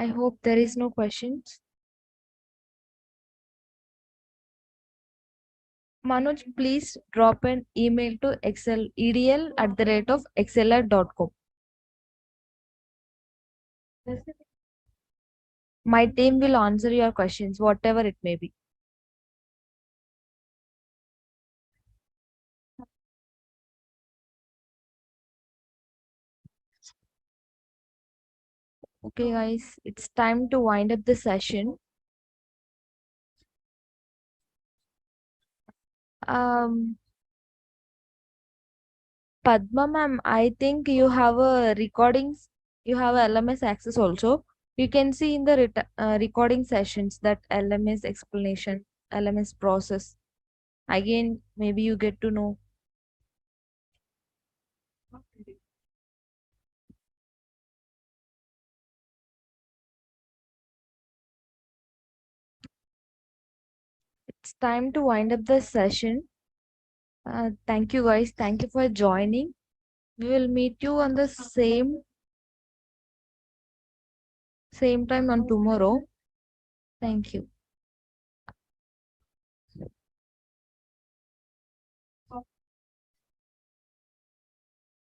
I hope there is no questions. Manoj, please drop an email to edl@excelr.com. My team will answer your questions, whatever it may be. Okay, guys, it's time to wind up the session. Padma ma'am, I think you have a recordings, you have a LMS access also. You can see in the recording sessions that LMS explanation, LMS process. Again, maybe you get to know. It's time to wind up the session. Thank you guys. Thank you for joining. We will meet you on the same time on tomorrow. Thank you.